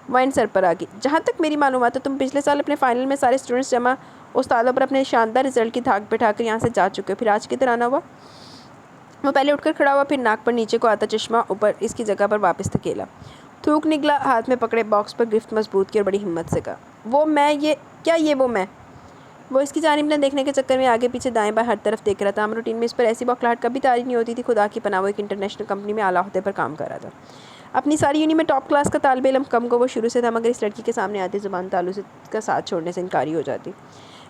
وائن سر پر آ گئی. جہاں تک میری معلومات ہے تم پچھلے سال اپنے فائنل میں سارے اسٹوڈنٹس جمع استادوں پر اپنے شاندار رزلٹ کی دھاک بٹھا کر یہاں سے جا چکے ہو. پھر آج کدھر آنا ہوا؟ وہ پہلے اٹھ کر کھڑا ہوا, پھر ناک پر نیچے کو آتا چشمہ اوپر اس کی جگہ پر واپس دھکیلا. تھوک نکلا. ہاتھ میں پکڑے باکس پر گرفت مضبوط کی اور بڑی ہمت سے کہا, وہ میں یہ وہ میں. وہ اس کی جانب نہ دیکھنے کے چکر میں آگے پیچھے دائیں بائیں ہر طرف دیکھ رہا تھا. عام روٹین میں اس پر ایسی بوکھلاہٹ کبھی طاری نہیں ہوتی تھی. خدا کی پناہ, وہ ایک انٹرنیشنل کمپنی میں اعلیٰ عہدے پر کام کر رہا تھا. اپنی ساری یونی میں ٹاپ کلاس کا طالب علم کم کو وہ شروع سے تھا, مگر اس لڑکی کے سامنے آتے زبان تالو سے کا ساتھ چھوڑنے سے انکاری ہو جاتی.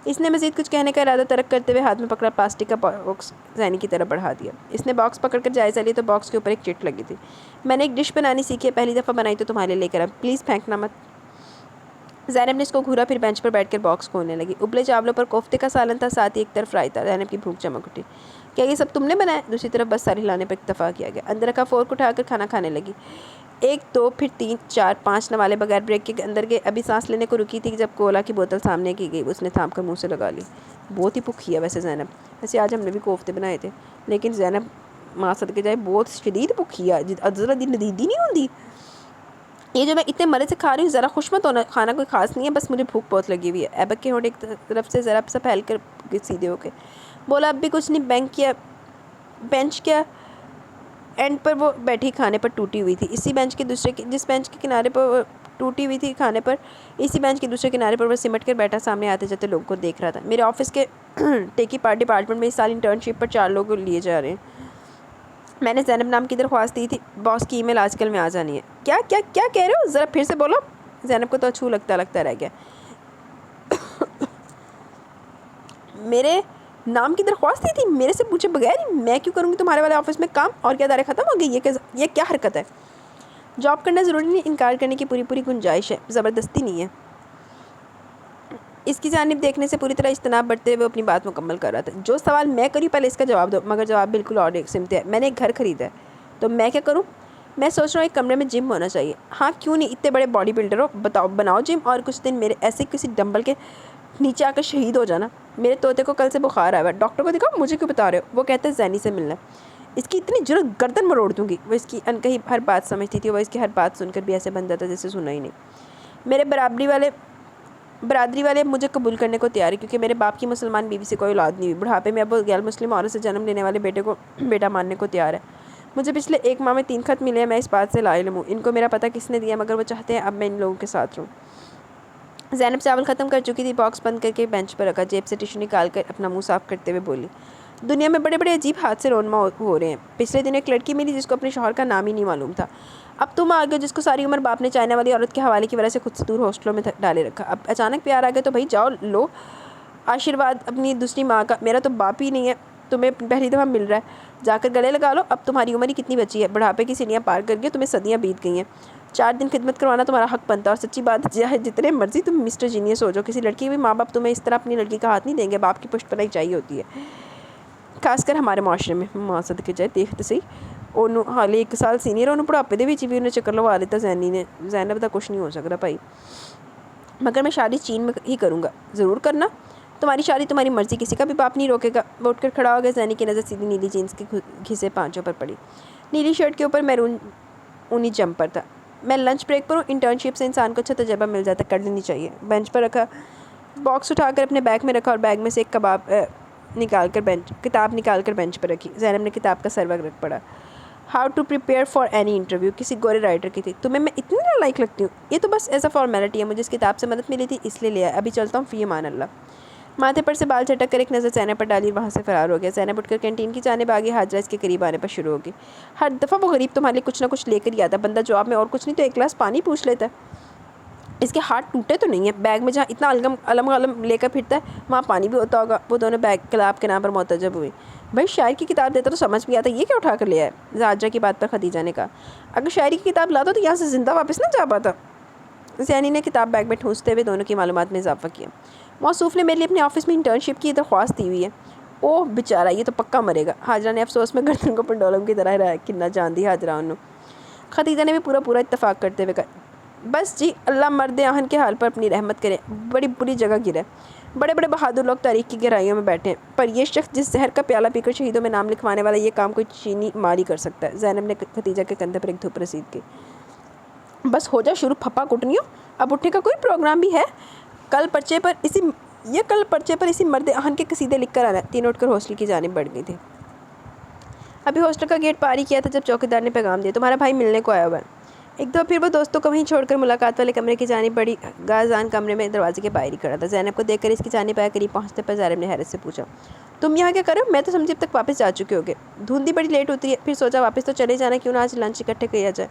اس نے مزید کچھ کہنے کا ارادہ ترک کرتے ہوئے ہاتھ میں پکڑا پلاسٹک کا باکس زینی کی طرف بڑھا دیا. اس نے باکس پکڑ کر جائزہ لیا تو باکس کے اوپر ایک چٹ لگی تھی. میں نے ایک ڈش بنانی سیکھی ہے, پہلی دفعہ بنائی تو تمہارے لے کر, اب پلیز پھینکنا مت. زینب نے اس کو گھورا, پھر بینچ پر بیٹھ کر باکس کھولنے لگی. ابلے چاولوں پر کوفتے کا سالن تھا, ساتھ ہی ایک طرف فرائی تھا. زینب کی بھوک چمک اٹھی. کیا یہ سب تم نے بنایا؟ دوسری طرف بس سر ہلانے پر اکتفا کیا گیا. اندر کا فورک اٹھا کر کھانا کھانے لگی. 1 2 پھر 3 4 5 نوالے بغیر بریک کے اندر گئے. ابھی سانس لینے کو رکی تھی جب کولا کی بوتل سامنے کی گئی. اس نے تھام کر منہ سے لگا لی. بہت ہی بھوکی ہے ویسے زینب. ویسے آج ہم نے بھی کوفتے بنائے تھے لیکن زینب ماں صدقے جائے بہت شدید بھوکی ہے. ذرا ندیدی نہیں ہوتی. یہ جو میں اتنے مرے سے کھا رہی ہوں ذرا خوش مت ہونا. کھانا کوئی خاص نہیں ہے, بس مجھے بھوک بہت لگی ہوئی ہے. ایبک کے ہونٹ ایک طرف سے ذرا سا پھیل کر سیدھے ہو کے بولا اب بھی کچھ نہیں. بینچ کیا اینڈ پر وہ بیٹھی کھانے پر ٹوٹی ہوئی تھی. جس بینچ کے کنارے پر وہ ٹوٹی ہوئی تھی کھانے پر, اسی بینچ کے دوسرے کنارے پر وہ سمٹ کر بیٹھا سامنے آتے جاتے لوگوں کو دیکھ رہا تھا. میرے آفس کے ٹیکی پارٹ ڈپارٹمنٹ میں اس سال انٹرنشپ پر 4 لوگ لیے جا رہے ہیں. میں نے زینب نام کی درخواست دی تھی. باس کی ای میل آج کل میں آ جانی ہے. کیا کیا کیا کہہ رہے ہو؟ ذرا پھر سے بولو. زینب کو تو اچھو لگتا رہ گیا. میرے نام کی درخواست دی تھی میرے سے پوچھے بغیر ہی؟ میں کیوں کروں گی تمہارے والے آفس میں کام؟ اور کیا ادارے ختم ہو گئی؟ یہ کیا حرکت ہے؟ جاب کرنا ضروری نہیں, انکار کرنے کی پوری گنجائش ہے, زبردستی نہیں ہے. اس کی جانب دیکھنے سے پوری طرح اجتناب برتتے ہوئے اپنی بات مکمل کر رہا تھا. جو سوال میں کری پہلے اس کا جواب دو. مگر جواب بالکل اور ایک سمت ہے. میں نے ایک گھر خریدا ہے تو میں کیا کروں؟ میں سوچ رہا ہوں ایک کمرے میں جم ہونا چاہیے. ہاں کیوں نہیں, اتنے بڑے باڈی بلڈر ہو, بناؤ جم اور کچھ دن میرے ایسے کسی ڈمبل کے نیچے آ کر شہید ہو جانا. میرے طوطے کو کل سے بخار آیا ہے. ڈاکٹر کو دکھاؤ. مجھے کیوں بتا رہے ہو؟ وہ کہتے ہیں زینی سے ملنا. اس کی اتنی جرت گردن مروڑ دوں گی. وہ اس کی انکہی ہر بات سمجھتی تھی. وہ اس کی ہر بات سن کر بھی ایسے بن جاتا جیسے سنا ہی نہیں. میرے برادری والے مجھے قبول کرنے کو تیار ہے کیونکہ میرے باپ کی مسلمان بیوی سے کوئی اولاد نہیں ہوئی. بڑھاپے میں اب وہ غیر مسلم عورت سے جنم لینے والے بیٹے کو بیٹا ماننے کو تیار ہے. مجھے پچھلے 1 ماہ میں 3 خط ملے ہیں. میں اس بات سے لا علم ہوں. ان کو میرا پتہ کس نے دیا مگر وہ چاہتے ہیں اب میں ان لوگوں کے ساتھ رہوں. زینب چاول ختم کر چکی تھی. باکس بند کر کے بینچ پر رکھا. جیب سے ٹشو نکال کر اپنا منہ صاف کرتے ہوئے بولی دنیا میں بڑے عجیب حادثے رونما ہو رہے ہیں. پچھلے دن ایک لڑکی ملی جس کو اپنے شوہر کا نام ہی نہیں معلوم تھا. اب تم آ گئے جس کو ساری عمر باپ نے چائنا والی عورت کے حوالے کی وجہ سے خود سے دور ہاسٹلوں میں ڈالے رکھا. اب اچانک پیار آ گیا تو بھائی جاؤ لو آشیرواد اپنی دوسری ماں کا. میرا تو باپ ہی نہیں ہے, تمہیں پہلی دفعہ مل رہا ہے, جا کر گلے لگا لو. اب تمہاری عمر ہی کتنی بچی ہے, بڑھاپے کی سینیاں پار کر کے تمہیں صدیاں بیت گئی ہیں. 4 دن خدمت کروانا تمہارا حق بنتا ہے. اور سچی بات ہے جتنے مرضی تم مسٹر جینیس ہو جاؤ, کسی لڑکی کے بھی ماں باپ تمہیں اس طرح اپنی لڑکی کا ہاتھ نہیں دیں گے. باپ کی پشت پناہی چاہیے ہوتی ہے, خاص کر ہمارے معاشرے میں. ماں صدقے جائے دیکھتے صحیح ਉਹਨੂੰ ਹਾਲੇ 1 ਸਾਲ ਸੀਨੀਅਰ, ਉਹਨੂੰ ਬੁਢਾਪੇ ਦੇ ਵਿੱਚ ਵੀ ਉਹਨੇ ਚੱਕਰ ਲਵਾ ਦਿੱਤਾ ਜ਼ੈਨੀ ਨੇ. زینب ਦਾ ਕੁਛ نہیں ہو سکتا بھائی, مگر میں شادی چین میں ہی کروں گا. ضرور کرنا, تمہاری شادی تمہاری مرضی, کسی کا بھی باپ نہیں روکے گا. وہ اٹھ کر کھڑا ہو گیا. زینی کی نظر سیدھی نیلی جینس کے گھسے پانچوں پر پڑی. نیلی شرٹ کے اوپر میرون اونی جمپر تھا. میں لنچ بریک پر ہوں. انٹرنشپ سے انسان کو اچھا تجربہ مل جاتا ہے, کر لینی چاہیے. بینچ پر رکھا باکس اٹھا کر اپنے بیگ میں رکھا اور بیگ میں سے ایک کتاب نکال کر بینچ پر رکھی. زینب نے کتاب کا سرورق رکھ پڑا. How to prepare for any interview, کسی گورے رائٹر کی تھی. تمہیں میں اتنی لائق لگتی ہوں. یہ تو بس ایز اے فارمیلٹی ہے. مجھے اس کتاب سے مدد ملی تھی اس لیے لیا. ابھی چلتا ہوں, فی امان اللہ. ماتھے پر سے بال جھٹک کر ایک نظر زینب پر ڈالی, وہاں سے فرار ہو گیا. زینب اٹھ کر کینٹین کی جانب آگے. حاجرہ اس کے قریب آنے پر شروع ہوگی. ہر دفعہ وہ غریب تمہارے لیے کچھ نہ کچھ لے کر ہی آتا. بندہ جواب میں اور کچھ نہیں تو 1 گلاس پانی پوچھ لیتا ہے. اس کے ہاتھ ٹوٹے تو نہیں ہیں. بیگ میں جہاں اتنا علم لے کر پھرتا ہے وہاں پانی بھی ہوتا ہوگا. وہ دونوں بیگ کلاب کے نام پر معتجب ہوئی. بھائی شاعر کی کتاب دیتا تو سمجھ بھی آتا, یہ کیا اٹھا کر لیا ہے؟ زاجرہ کی بات پر خدیجہ نے کہا اگر شاعری کی کتاب لاتا تو یہاں سے زندہ واپس نہ جا پاتا. زینی نے کتاب بیگ میں ٹھونستے ہوئے دونوں کی معلومات میں اضافہ کیا. موصوف نے میرے لیے اپنے آفس میں انٹرنشپ کی درخواست دی ہوئی ہے. اوہ بیچارہ, یہ تو پکا مرے گا. حاجرہ نے افسوس میں گردن کو پنڈولم کی طرح کننا جان دی. حاجرہ انہوں خدیجہ نے بھی پورا اتفاق کرتے ہوئے کہا بس جی, اللہ مرد آہن کے حال پر اپنی رحمت کرے. بڑی بری جگہ گرے. بڑے بہادر لوگ تاریخ کی گہرائیوں میں بیٹھے ہیں, پر یہ شخص جس زہر کا پیالہ پی کر شہیدوں میں نام لکھوانے والا, یہ کام کوئی چینی ماری کر سکتا ہے. زینب نے خدیجہ کے کندھے پر ایک دھوپ رسید کی. بس ہو جا شروع پھپا کٹنیوں. اب اٹھنے کا کوئی پروگرام بھی ہے؟ کل پرچے پر اسی مرد آہن کے قصیدے لکھ کر آنا. تینوں اٹھ کر ہاسٹل کی جانب بڑھ گئی تھی. ابھی ہاسٹل کا گیٹ پار ہی کیا تھا جب چوکیدار نے پیغام دیا تمہارا بھائی ملنے کو آیا ہوا ہے. ایک دو پھر وہ دوستوں کو وہیں چھوڑ کر ملاقات والے کمرے کی جانب بڑھی. غازان کمرے میں دروازے کے باہر ہی کھڑا تھا. زینب کو دیکھ کر اس کی جانب آیا. قریب پہنچنے پر زینب نے حیرت سے پوچھا تم یہاں کیا کرو؟ میں تو سمجھی اب تک واپس جا چکے ہوگے. دھندی بڑی لیٹ ہوتی ہے, پھر سوچا واپس تو چلے جانا, کیوں نہ آج لنچ اکٹھے کیا جائے.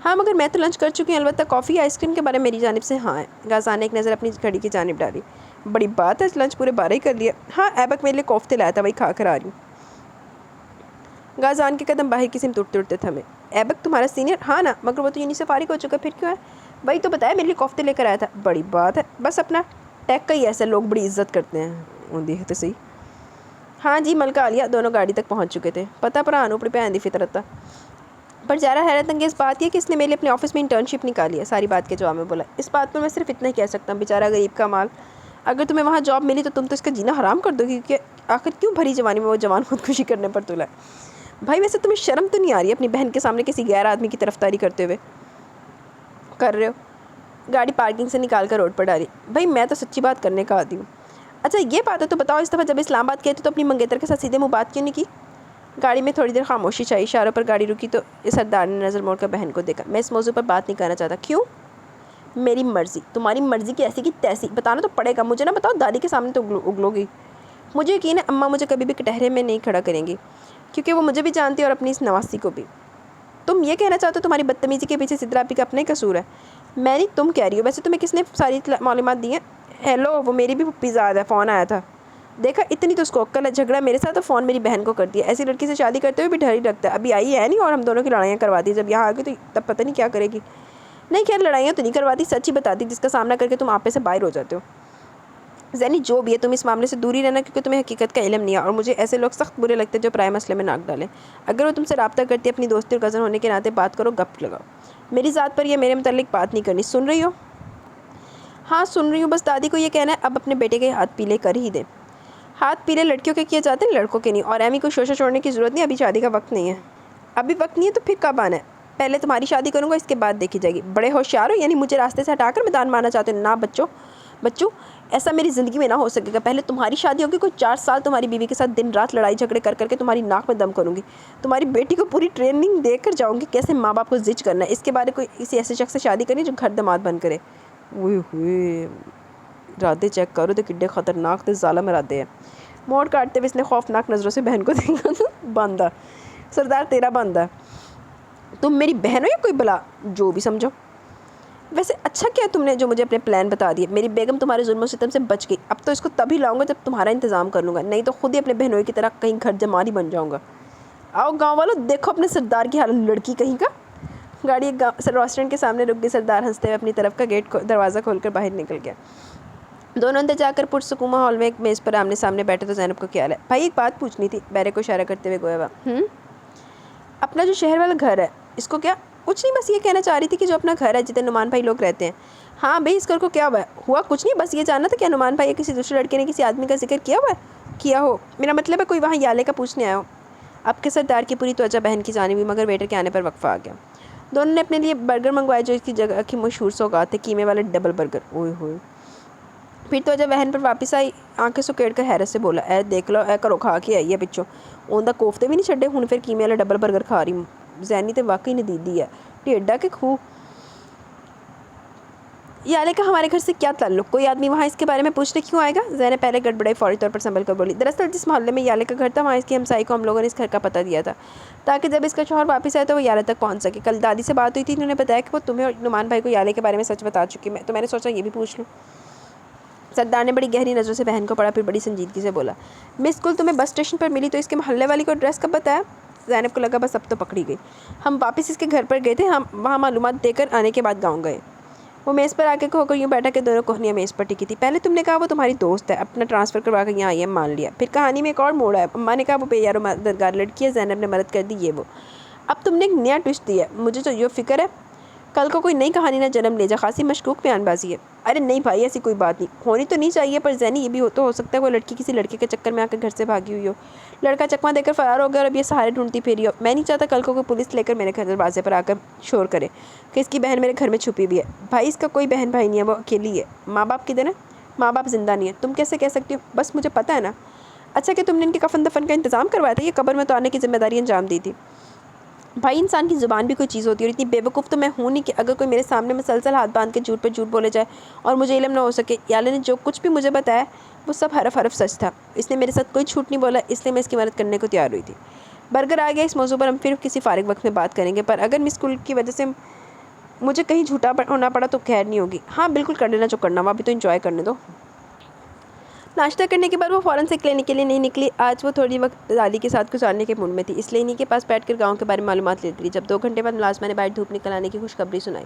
ہاں مگر میں تو لنچ کر چکی ہوں. البتہ کافی آئس کریم کے بارے میں میری جانب سے ہاں ہے. غازان نے ایک نظر اپنی گھڑی کی جانب ڈالی. بڑی بات ہے, لنچ پورے 12 ہی کر لیا. ہاں ایبک میرے لیے کوفتے لایا تھا, وہی کھا کر آ رہی ہوں. غازان کے قدم باہر کی سمت اٹھتے تھمے. ایبک تمہارا سینئر؟ ہاں نا, مگر وہ تو یونی سے فارغ ہو چکا, پھر کیوں ہے؟ وہی تو بتایا, میرے لیے کوفتے لے کر آیا تھا. بڑی بات ہے, بس اپنا ٹیک کا ہی ایسا لوگ بڑی عزت کرتے ہیں. ان دیکھتے صحیح. ہاں جی ملکہ عالیہ. دونوں گاڑی تک پہنچ چکے تھے. پتہ پرانو اپنی بھین دی فطرت تھا. پر زیادہ حیرت انگیز بات یہ کہ اس نے میرے لیے اپنے آفس میں انٹرنشپ نکالی ہے۔ ساری بات کے جواب میں بولا، اس بات پر میں صرف اتنا ہی کہہ سکتا ہوں، بیچارہ غریب کا مال، اگر تمہیں وہاں جاب ملی تو تم تو اس کا جینا حرام کر دو گی، کیونکہ آخر کیوں بھری جوانی میں وہ جوان خودکشی کرنے پر تلا ہے؟ بھائی ویسے تمہیں شرم تو نہیں آ رہی ہے اپنی بہن کے سامنے کسی غیر آدمی کی طرفداری کرتے ہوئے؟ کر رہے ہو؟ گاڑی پارکنگ سے نکال کر روڈ پر ڈالی۔ بھائی میں تو سچی بات کرنے کا عادی ہوں۔ اچھا یہ بات ہے تو بتاؤ، اس دفعہ جب اسلام آباد گئے تو اپنی منگیتر کے ساتھ سیدھے منہ بات کیوں نہیں کی؟ گاڑی میں تھوڑی دیر خاموشی چھائی، اشاروں پر گاڑی رکی تو سردار نے نظر موڑ کر بہن کو دیکھا۔ میں اس موضوع پر بات نہیں کرنا چاہتا۔ کیوں؟ میری مرضی۔ تمہاری مرضی کی ایسی کی تیسی، بتانا تو پڑے گا مجھے، نہ بتاؤ دادی کے سامنے تو اگلو گی۔ مجھے یقین ہے اماں مجھے کبھی بھی کٹہرے میں نہیں کھڑا کریں گی، کیونکہ وہ مجھے بھی جانتی ہے اور اپنی اس نواسی کو بھی۔ تم یہ کہنا چاہتے ہو تمہاری بدتمیزی کے پیچھے سدرا آپی کا اپنا ہی قصور ہے؟ میں نہیں، تم کہہ رہی ہو۔ ویسے تمہیں کس نے ساری معلومات دی ہیں؟ ہیلو، وہ میری بھی پھپھی زاد ہے، فون آیا تھا۔ دیکھا اتنی تو اس کو عقل ہے، جھگڑا میرے ساتھ تو فون میری بہن کو کرتی ہے۔ ایسی لڑکی سے شادی کرتے ہوئے بھی ڈر ہی لگتا ہے۔ ابھی آئی ہے نہیں اور ہم دونوں کی لڑائیاں کرواتی ہے، جب یہاں آ گئی تو تب پتہ نہیں کیا کرے گی۔ نہیں خیر لڑائیاں تو نہیں کرواتی، سچ ہی بتاتی جس کا سامنا کر کے تم آپے سے باہر ہو جاتے ہو۔ زینی جو بھی ہے تم اس معاملے سے دور ہی رہنا، کیونکہ تمہیں حقیقت کا علم نہیں ہے، اور مجھے ایسے لوگ سخت برے لگتے ہیں جو پرائے مسئلے میں ناک ڈالیں۔ اگر وہ تم سے رابطہ کرتی ہے اپنی دوستی اور کزن ہونے کے ناطے بات کرو، گپ لگاؤ، میری ذات پر یا میرے متعلق بات نہیں کرنی۔ سن رہی ہو؟ ہاں سن رہی ہوں، بس دادی کو یہ کہنا ہے اب اپنے بیٹے کے ہاتھ پیلے کر ہی دیں۔ ہاتھ پیلے لڑکیوں کے کیے جاتے ہیں، لڑکوں کے نہیں، اور ایمی کو شوشہ چھوڑنے کی ضرورت نہیں، ابھی شادی کا وقت نہیں ہے۔ ابھی وقت نہیں ہے تو پھر کب آنا ہے؟ پہلے تمہاری شادی کروں گا، اس کے بعد دیکھی جائے گی۔ بڑے ہوشیار ہو، یعنی مجھے راستے سے ہٹا کر میدان مارنا چاہتے ہو؟ نہ بچوں، ایسا میری زندگی میں نہ ہو سکے گا۔ پہلے تمہاری شادی ہوگی، کوئی 4 سال تمہاری بیوی کے ساتھ دن رات لڑائی جھگڑے کر کر کے تمہاری ناک میں دم کروں گی۔ تمہاری بیٹی کو پوری ٹریننگ دے کر جاؤں گی کیسے ماں باپ کو زچ کرنا ہے۔ اس کے بعد کوئی کسی ایسے شخص سے شادی کرنی جو گھر دماد بن کرے۔ اوئے ہوئے، ارادے چیک کرو تو کڈے خطرناک تے ظالم ارادے ہیں۔ موڑ کاٹتے ہوئے اس نے خوفناک نظروں سے بہن کو دیکھا تو باندھا۔ سردار تیرا باندھا، تم میری بہن ہو یا کوئی بلا؟ جو بھی سمجھو۔ ویسے اچھا کیا تم نے جو مجھے اپنے پلان بتا دیے۔ میری بیگم تمہارے ظلم و ستم سے بچ گئی، اب تو اس کو تبھی لاؤں گا جب تمہارا انتظام کر لوں گا، نہیں تو خود ہی اپنے بہنوئی کی طرح کہیں گھر جماری بن جاؤں گا۔ آؤ گاؤں والوں دیکھو اپنے سردار کی حالت، لڑکی کہیں کا۔ گاڑی ایک ریسٹورنٹ کے سامنے رک گئی، سردار ہنستے ہوئے اپنی طرف کا دروازہ کھول کر باہر نکل گیا۔ دونوں اندر جا کر پرسکون ماحول میں ایک میز پر آمنے سامنے بیٹھے تو زینب کو خیال ہے، بھائی ایک بات پوچھنی تھی، بیرے کو اشارہ کرتے ہوئے گویا اپنا جو شہر والا گھر ہے اس کو کیا؟ کچھ نہیں، بس یہ کہنا چاہ رہی تھی کہ جو اپنا گھر ہے جتنے نعمان بھائی لوگ رہتے ہیں۔ ہاں بھائی اس گھر کو کیا ہوا کچھ نہیں، بس یہ جاننا تھا کہ نعمان بھائی یا کسی دوسرے لڑکے نے کسی آدمی کا ذکر کیا ہوا ہے؟ کیا ہو، میرا مطلب ہے کوئی وہاں یالے کا پوچھنے آیا ہو۔ اب کے سردار کی پوری توجہ بہن کی جانب ہوئی، مگر ویٹر کے آنے پر وقفہ آ گیا۔ دونوں نے اپنے لیے برگر منگوائے جو اس کی جگہ کی مشہور سوغات تھے، قیمے والے ڈبل برگر۔ اوئے ہوئے، پھر توجہ بہن پر واپس آئی، آنکھیں سکیڑ کر حیرت سے بولا، اے دیکھ لو، اے کرو کھا کے آئی ہے پچھوں، اوندا کوفتے بھی نہیں چھڈے، ہن پھر قیمے والا ڈبل برگر کھا رہی۔ زینی تے واقعی ندیدی ہے، ٹیڈا کے کھو۔ یالے کا ہمارے گھر سے کیا تعلق؟ کوئی آدمی وہاں اس کے بارے میں پوچھنے کیوں آئے گا؟ زینب پہلے گڑبڑائی، فوری طور پر سنبھل کر بولی، دراصل جس محلے میں یالے کا گھر تھا وہاں اس کی ہمسائی کو ہم لوگوں نے اس گھر کا پتہ دیا تھا تاکہ جب اس کا شوہر واپس آئے تو وہ یالے تک پہنچ سکے۔ کل دادی سے بات ہوئی تھی، انہوں نے بتایا کہ وہ تمہیں اور نعمان بھائی کو یالے کے بارے میں سچ بتا چکی ہے، تو میں نے سوچا یہ بھی پوچھ لوں۔ سردار نے بڑی گہری نظروں سے بہن کو پڑھا، پھر بڑی سنجیدگی سے بولا، مس گل تمہیں بس اسٹیشن پر ملی تو اس کے محلے والی کو ایڈریس کب بتایا؟ زینب کو لگا بس اب تو پکڑی گئی۔ ہم واپس اس کے گھر پر گئے تھے، ہم وہاں معلومات دے کر آنے کے بعد گاؤں گئے۔ وہ میز پر آ کے ہو کر یوں بیٹھا کہ دونوں کوہنیاں میز پر ٹکی تھی۔ پہلے تم نے کہا وہ تمہاری دوست ہے، اپنا ٹرانسفر کروا کر یہاں آئی ہے، مان لیا۔ پھر کہانی میں ایک اور موڑ ہے، اماں نے کہا وہ بے یار و مددگار لڑکی ہے، زینب نے مدد کر دی یہ وہ۔ اب تم نے ایک نیا ٹوسٹ دیا ہے، مجھے تو یہ فکر ہے کل کو کوئی نئی کہانی نہ جنم لے جا، خاصی مشکوک بیان بازی ہے۔ ارے نہیں بھائی ایسی کوئی بات نہیں، ہونی تو نہیں چاہیے، پر زینی یہ بھی ہو سکتا ہے وہ لڑکی کسی لڑکے کے چکر میں آ کر گھر سے بھاگی ہوئی ہو، لڑکا چکما دے کر فرار ہو گیا اور اب یہ سہارے ڈھونڈتی پھری ہو۔ میں نہیں چاہتا کل کو کوئی پولیس لے کر میرے گھر دروازے پر آ کر شور کرے کہ اس کی بہن میرے گھر میں چھپی ہوئی ہے۔ بھائی اس کا کوئی بہن بھائی نہیں ہے، وہ اکیلی ہے۔ ماں باپ کدھر ہیں؟ ماں باپ زندہ نہیں ہے۔ تم کیسے کہہ سکتی ہو؟ بس مجھے پتہ ہے نا۔ اچھا کہ تم نے ان کے کفن دفن کا انتظام کروایا تھا، یہ قبر میں تو آنے کی ذمہ داری انجام دی تھی۔ بھائی انسان کی زبان بھی کوئی چیز ہوتی ہے، اور اتنی بے وقوف تو میں ہوں نہیں کہ اگر کوئی میرے سامنے مسلسل ہاتھ باندھ کے جھوٹ پہ جھوٹ بولے جائے اور مجھے علم نہ ہو سکے۔ یالے نے جو کچھ بھی مجھے بتایا وہ سب حرف حرف سچ تھا، اس نے میرے ساتھ کوئی جھوٹ نہیں بولا، اس لیے میں اس کی مدد کرنے کو تیار ہوئی تھی۔ برگر آ گیا، اس موضوع پر ہم پھر کسی فارغ وقت میں بات کریں گے، پر اگر مس کل کی وجہ سے مجھے کہیں جھوٹا ہونا پڑا تو خیر نہیں ہوگی۔ ہاں بالکل کر لینا جو کرنا ہوا، ابھی تو انجوائے کرنے دو۔ ناشتہ کرنے کے بعد وہ فوراً سے کلینک کے لیے نہیں نکلی، آج وہ تھوڑی وقت دادی کے ساتھ گزارنے کے موڈ میں تھی، اس لیے انہیں کے پاس بیٹھ کر گاؤں کے بارے میں معلومات لیتی رہی۔ جب 2 گھنٹے بعد ملازمہ نے باہر دھوپ نکل آنے کی خوشخبری سنائی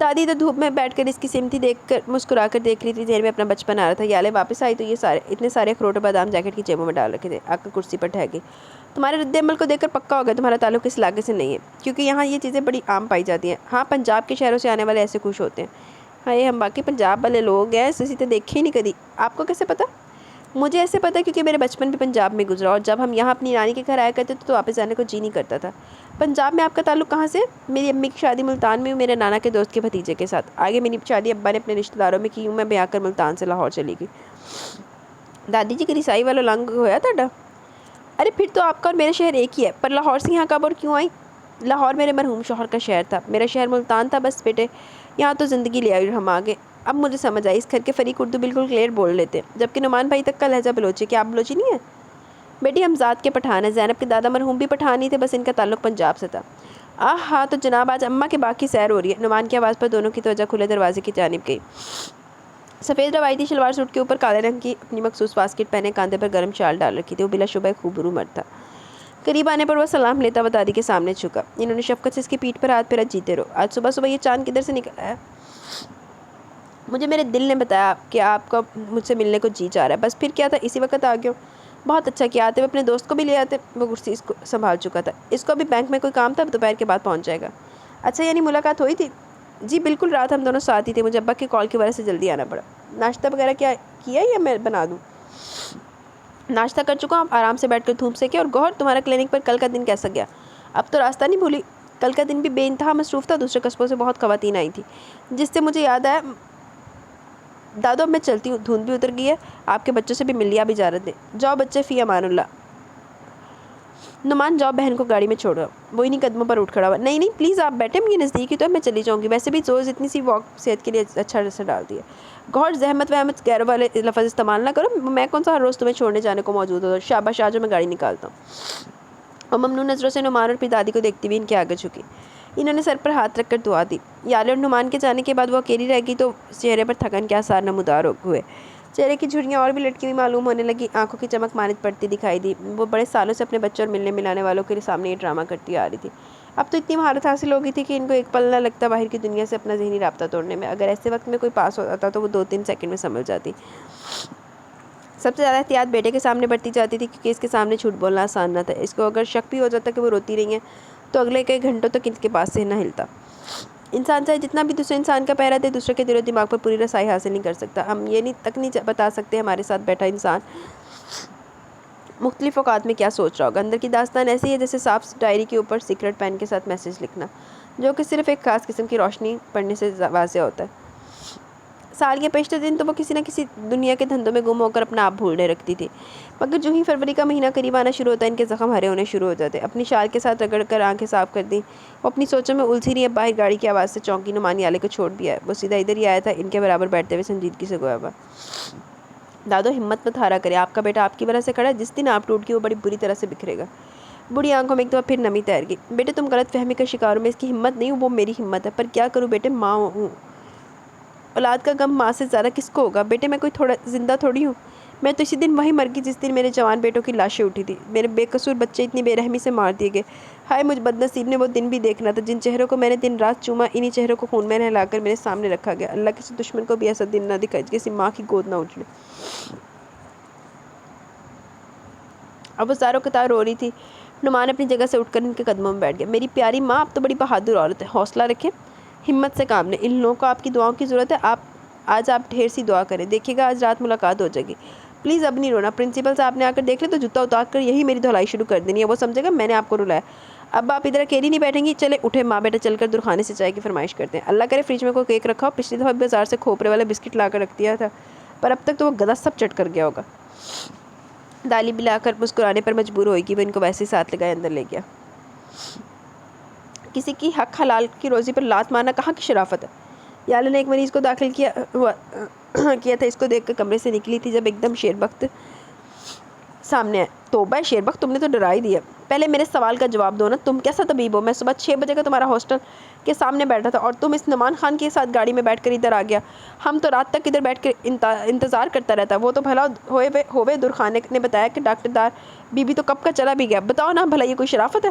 دادی تو دھوپ میں بیٹھ کر اس کی سمتی دیکھ کر مسکرا کر دیکھ رہی تھی، ذہن میں اپنا بچپن آ رہا تھا۔ یالے واپس آئی تو یہ اتنے سارے اخروٹ و بادام جیکٹ کی جیبوں میں ڈال رکھے تھے۔ آ کر کرسی پر ٹھہر گئی۔ تمہارے رد عمل کو دیکھ کر پکا ہو گیا تمہارا تعلق اس علاقے سے نہیں ہے، کیونکہ یہاں یہ چیزیں بڑی عام پائی جاتی ہیں۔ ہاں، پنجاب کے شہروں سے آنے والے ایسے خوش ہوتے ہیں۔ ہاں، یہ ہم باقی پنجاب والے لوگ ہیں، ایسے تو دیکھے ہی نہیں کبھی۔ آپ کو کیسے پتا؟ مجھے ایسے پتا کیونکہ میرے بچپن بھی پنجاب میں گزرا، اور جب ہم یہاں اپنی نانی کے گھر آیا کرتے تھے تو واپس جانے کو جی نہیں کرتا تھا۔ پنجاب میں آپ کا تعلق کہاں سے؟ میری امی کی شادی ملتان میں میرے نانا کے دوست کے بھتیجے کے ساتھ۔ آگے میری شادی ابا نے اپنے رشتہ داروں میں کی، میں بیاہ کر ملتان سے لاہور چلی گئی۔ دادی جی کی رسائی والا لنگ ہویا تھا؟ ارے پھر تو آپ کا اور میرا شہر ایک ہی ہے، پر لاہور سے یہاں کب اور کیوں آئی؟ لاہور میرے مرحوم شوہر کا شہر تھا، میرا شہر ملتان تھا۔ بس بیٹے یہاں تو زندگی لے آئی اور ہم آگے۔ اب مجھے سمجھ آئی، اس گھر کے فریق اردو بالکل کلیئر بول لیتے، جبکہ نعمان بھائی تک کا لہجہ بلوچی۔ کیا آپ بلوچی نہیں ہیں؟ بیٹی ہم ذات کے پٹھان ہیں، زینب کے دادا مرحوم بھی پٹھان ہی تھے، بس ان کا تعلق پنجاب سے تھا۔ ہاں تو جناب آج اماں کے باقی سیر ہو رہی ہے۔ نعمان کی آواز پر دونوں کی توجہ کھلے دروازے کی جانب گئی۔ سفید روایتی شلوار سوٹ کے اوپر کالے رنگ کی اپنی مخصوص واسکٹ پہنے، کاندھے پر گرم شال ڈال رکھی تھی، وہ بلا شبہ خوبرو مرد تھا۔ قریب آنے پر وہ سلام لیتا ہوا دادی کے سامنے جھکا۔ انہوں نے شفقت سے اس کی پیٹھ پر ہاتھ پھیرا۔ جیتے رہو۔ آج صبح صبح یہ چاند کدھر سے نکل آیا؟ مجھے میرے دل نے بتایا کہ آپ کا مجھ سے ملنے کو جی چاہ رہا ہے، بس پھر کیا تھا، اسی وقت آ گیا ہوں۔ بہت اچھا کیا، آتے ہوئے اپنے دوست کو بھی لے آتے۔ وہ کرسی اس کو سنبھال چکا تھا۔ اس کو بھی بینک میں کوئی کام تھا، دوپہر کے بعد پہنچ جائے گا۔ اچھا، یعنی ملاقات ہوئی تھی؟ جی بالکل، رات ہم دونوں ساتھ ہی تھے، مجھے ابا کی کال کی وجہ سے جلدی آنا پڑا۔ ناشتہ وغیرہ کیا کیا یا میں بنا دوں؟ ناشتہ کر چکا ہوں، آرام سے بیٹھ کر دھوپ سیکے۔ اور گوہر تمہارا کلینک پر کل کا دن کیسا گیا؟ اب تو راستہ نہیں بھولی؟ کل کا دن بھی بے انتہا مصروف تھا، دوسرے قصبوں سے بہت خواتین آئی تھیں، جس سے مجھے یاد آیا دادو اب میں چلتی ہوں، دھند بھی اتر گئی ہے، آپ کے بچوں سے بھی مل لیا، اب اجازت دیں۔ جاؤ بچے، فی امان اللہ۔ نعمان جاؤ، بہن کو گاڑی میں چھوڑو۔ وہ انہیں قدموں پر اٹھ کھڑا ہوا۔ نہیں نہیں پلیز آپ بیٹھے، یہ نزدیک ہی تو ہے، میں چلی جاؤں گی، ویسے بھی روز اتنی سی واک صحت کے لیے اچھا اثر ڈالتی ہے۔ گوہر زحمت وحمت غیروں والے لفظ استعمال نہ کرو، میں کون سا ہر روز تمہیں چھوڑنے جانے کو موجود ہوں۔ شاباش، آجو میں گاڑی نکالتا ہوں۔ اور ممنون نظروں سے نعمان اور پھر دادی کو دیکھتی ہوئی ان کے آگے جھکی۔ انہوں نے سر پر ہاتھ رکھ کر دعا دی۔ یالے اور نعمان کے جانے کے بعد وہ اکیلی رہ گئی تو چہرے پر تھکن کے آثار نمودار ہوئے۔ چہرے کی جھریاں اور بھی لٹکی ہوئی معلوم ہونے لگی، آنکھوں کی چمک مانند پڑتی دکھائی دی۔ وہ بڑے سالوں سے اپنے بچوں اور ملنے ملانے والوں کے سامنے یہ ڈرامہ کرتی آ رہی تھی۔ اب تو اتنی مہارت حاصل ہو گئی تھی کہ ان کو ایک پل نہ لگتا باہر کی دنیا سے اپنا ذہنی رابطہ توڑنے میں۔ اگر ایسے وقت میں کوئی پاس ہوتا تو وہ 2-3 سیکنڈ میں سمجھ جاتی۔ سب سے زیادہ احتیاط بیٹے کے سامنے برتی جاتی تھی، کیونکہ اس کے سامنے جھوٹ بولنا آسان نہ تھا۔ اس کو اگر شک بھی ہو جاتا کہ وہ روتی رہی ہیں تو اگلے کئی گھنٹوں تک ان کے پاس سے نہ ہلتا۔ انسان چاہے جتنا بھی دوسرے انسان کا پہرا دے، دوسرے کے دل و دماغ پر پوری رسائی حاصل نہیں کر سکتا۔ ہم یہ نہیں بتا سکتے ہمارے ساتھ بیٹھا انسان مختلف اوقات میں کیا سوچ رہا ہوگا۔ اندر کی داستان ایسی ہے جیسے صاف ڈائری کے اوپر سیکرٹ پین کے ساتھ میسج لکھنا، جو کہ صرف ایک خاص قسم کی روشنی پڑھنے سے واضح ہوتا ہے۔ سال کے پیشتے دن تو وہ کسی نہ کسی دنیا کے دھندوں میں گم ہو کر اپنا آپ بھولنے رکھتی تھی، مگر جو ہی فروری کا مہینہ قریب آنا شروع ہوتا ہے ان کے زخم ہرے ہونے شروع ہو جاتے۔ اپنی شال کے ساتھ رگڑ کر آنکھیں صاف کر دیں، وہ اپنی سوچوں میں الجھی رہی ہے۔ باہر گاڑی کی آواز سے چونکی، نعمان یالے کو چھوڑ بھی آیا، وہ سیدھا ادھر ہی آیا تھا، ان کے برابر بیٹھتے ہوئے سنجیدگی سے گویا ہوا۔ دادو ہمت مت ہارا کرے، آپ کا بیٹا آپ کی وجہ سے کھڑا ہے، جس دن آپ ٹوٹ گئی وہ بڑی بری طرح سے بکھرے گا۔ بڑی آنکھوں میں ایک دفعہ پھر نمی تیر گئی۔ بیٹے تم غلط فہمی کا شکار ہو، میں اس کی ہمت نہیں ہوں، وہ میری ہمت ہے، پر کیا کروں بیٹے، ماں ہوں، اولاد کا غم ماں سے زیادہ کس کو ہوگا؟ بیٹے میں کوئی زندہ تھوڑی ہوں، میں تو اسی دن وہیں مر گئی جس دن میرے جوان بیٹوں کی لاشیں اٹھی تھی، میرے بے قصور بچے اتنی بے رحمی سے مار دیے گئے۔ ہائے مجھ بد نصیب نے وہ دن بھی دیکھنا تھا جن چہروں کو میں نے دن رات چوما، انہی چہروں کو خون میں نہلا کر میرے سامنے رکھا گیا۔ اللہ کسی دشمن کو بھی ایسا دن نہ دکھائے کسی ماں کی گود نہ اجڑے۔ اب وہ زاروں قطار رو رہی تھی۔ نعمان اپنی جگہ سے اٹھ کر ان کے قدموں میں بیٹھ گیا۔ میری پیاری ماں، آپ تو بڑی بہادر عورت ہے، حوصلہ رکھیں، ہمت سے کام لیں، ان لوگوں کو آپ کی دعاؤں کی ضرورت ہے، آج آپ ڈھیر سی دعا کریں، دیکھیے گا آج رات ملاقات ہو جائے گی۔ پلیز اب نہیں رونا، پرنسپل صاحب نے آ کر دیکھ لے تو جوتا اتار کر یہی میری دھلائی شروع کر دینی ہے، وہ سمجھے گا میں نے آپ کو رلایا۔ اب آپ ادھر اکیلی نہیں بیٹھیں گی، چلے اٹھے ماں بیٹا چل کر درخانے سے چائے کی فرمائش کرتے ہیں۔ اللہ کرے فریج میں کوئی کیک رکھا ہو، پچھلی دفعہ بازار سے کھوپرے والا بسکٹ لا کر رکھ دیا تھا، پر اب تک تو وہ گدھا سب چٹ کر گیا ہوگا۔ دالی بھی لا کر مسکرانے پر مجبور ہوئے گی، وہ ان کو ویسے ہی ساتھ لگائے اندر لے گیا۔ کسی کی حق حلال کی روزی پر لات مارنا کہاں کی شرافت ہے؟ یالے نے ایک مریض کو داخل کیا تھا، اس کو دیکھ کر کمرے سے نکلی تھی جب ایک دم شیربخت سامنے آئے۔ توبہ شیربخت، تم نے تو ڈرا ہی دیا۔ پہلے میرے سوال کا جواب دو نا، تم کیسا طبیب ہو؟ میں صبح 6 بجے کا تمہارا ہاسٹل کے سامنے بیٹھا تھا اور تم اس نعمان خان کے ساتھ گاڑی میں بیٹھ کر ادھر آ گیا۔ ہم تو رات تک ادھر بیٹھ کر انتظار کرتا رہتا۔ وہ تو بھلا ہوئے درخانے نے بتایا کہ ڈاکٹر دار بی بی تو کب کا چلا بھی گیا۔ بتاؤ نا بھلا یہ کوئی شرافت ہے؟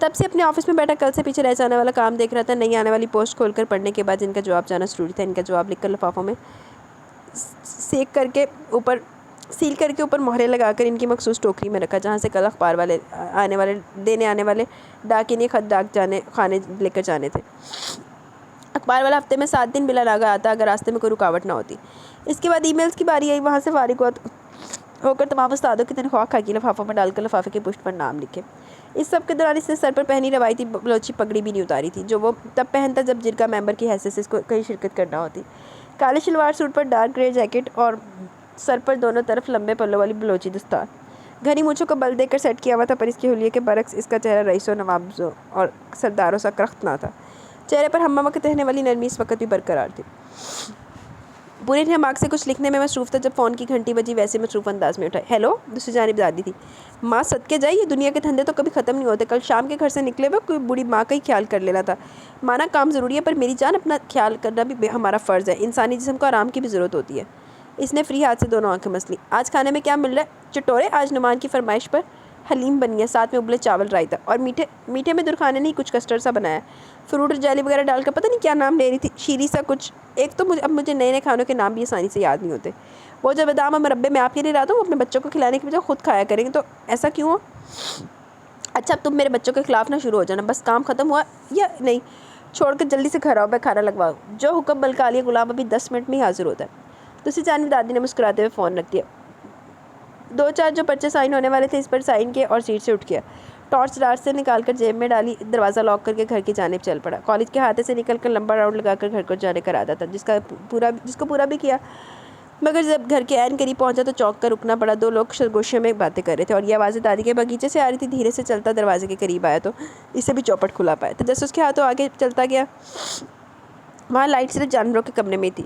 تب سے اپنے آفس میں بیٹھا کل سے پیچھے رہ جانے والا کام دیکھ رہا تھا. نئی آنے والی پوسٹ کھول کر پڑھنے کے بعد ان کا جواب جانا ضروری تھا. ان کا جواب لکھ کر لفافوں میں سیل کر کے اوپر مہرے لگا کر ان کی مخصوص ٹوکری میں رکھا، جہاں سے کل اخبار والے آنے والے ڈاکینے خط ڈاک خانے لے کر جانے تھے. اخبار والا ہفتے میں 7 دن بلا ناغہ آتا اگر راستے میں کوئی رکاوٹ نہ ہوتی. اس کے بعد ای میلز کی باری آئی. وہاں سے فارغ ہو کر تمام استادوں کی تنخواہ کھاکی لفافوں میں ڈال کر لفافے کی پشت پر نام لکھے. اس سب کے دوران اس نے سر پر پہنی روایتی بلوچی پگڑی بھی نہیں اتاری تھی، جو وہ تب پہنتا جب جرگہ ممبر کی حیثیت سے اس کو کہیں شرکت کرنا ہوتی. کالے شلوار سوٹ پر ڈارک گرے جیکٹ اور سر پر دونوں طرف لمبے پلوں والی بلوچی دستار. گھنی مونچھوں کو بل دے کر سیٹ کیا ہوا تھا، پر اس کے حلیے کے برعکس اس کا چہرہ رئیسوں، نوابوں اور سرداروں سا کرخت نہ تھا. چہرے پر ہم وقت رہنے والی نرمی اس وقت بھی برقرار تھی. پورے دماغ سے کچھ لکھنے میں مصروف تھا جب فون کی گھنٹی بجی. ویسے مصروف انداز میں اٹھا. ہیلو. دوسری جانب دادی تھی. ماں صدقے جائے، یہ دنیا کے دھندے تو کبھی ختم نہیں ہوتے. کل شام کے گھر سے نکلے ہوئے کوئی بوڑھی ماں کا ہی خیال کر لینا تھا. مانا کام ضروری ہے، پر میری جان اپنا خیال کرنا بھی ہمارا فرض ہے. انسانی جسم کو آرام کی بھی ضرورت ہوتی ہے. اس نے فری ہاتھ سے دونوں آنکھیں مس لیں. آج کھانے میں کیا مل رہا ہے؟ چٹورے. آج نعمان کی فرمائش پر حلیم بنی ہے، ساتھ میں ابلے چاول رائتا، اور میٹھے میں درخانے نے کچھ کسٹرڈ سا بنایا ہے، فروٹ اور جیلی وغیرہ ڈال کر. پتہ نہیں کیا نام لے رہی تھی، شیریں سا کچھ. ایک تو اب مجھے نئے نئے کھانوں کے نام بھی آسانی سے یاد نہیں ہوتے. وہ جو بادام اور مربے میں آپ کے لیے لاتا ہوں وہ اپنے بچوں کو کھلانے کی بجائے خود کھایا کریں گے، تو ایسا کیوں ہو؟ اچھا اب تم میرے بچوں کے خلاف نہ شروع ہو جانا. بس کام ختم ہوا یا نہیں؟ چھوڑ کر جلدی سے گھر آؤ، میں کھانا لگواؤ. جو حکم بلکالیہ غلام ابھی 10 منٹ میں ہی حاضر ہوتا ہے. دوسری جانب دادی نے مسکراتے ہوئے فون رکھ دیا. 2-4 جو پرچے سائن ہونے والے تھے اس پر سائن کیے اور سیٹ سے اٹھ گیا. ٹارچ ڈار سے نکال کر جیب میں ڈالی، دروازہ لاک کر کے گھر کی جانب چل پڑا. کالج کے ہاتھے سے نکل کر لمبا راؤنڈ لگا کر گھر کو جانے کا ارادہ تھا، جس کو پورا بھی کیا. مگر جب گھر کے عین قریب پہنچا تو چونک کر رکنا پڑا. 2 لوگ سرگوشیوں میں باتیں کر رہے تھے اور یہ آوازیں دادی کے باغیچے سے آ رہی تھی. دھیرے سے چلتا دروازے کے قریب آیا تو اسے بھی چوپٹ کھلا پایا. تجسس کے ہاتھوں آگے چلتا گیا. وہاں لائٹ صرف جانوروں کے کمرے میں تھی،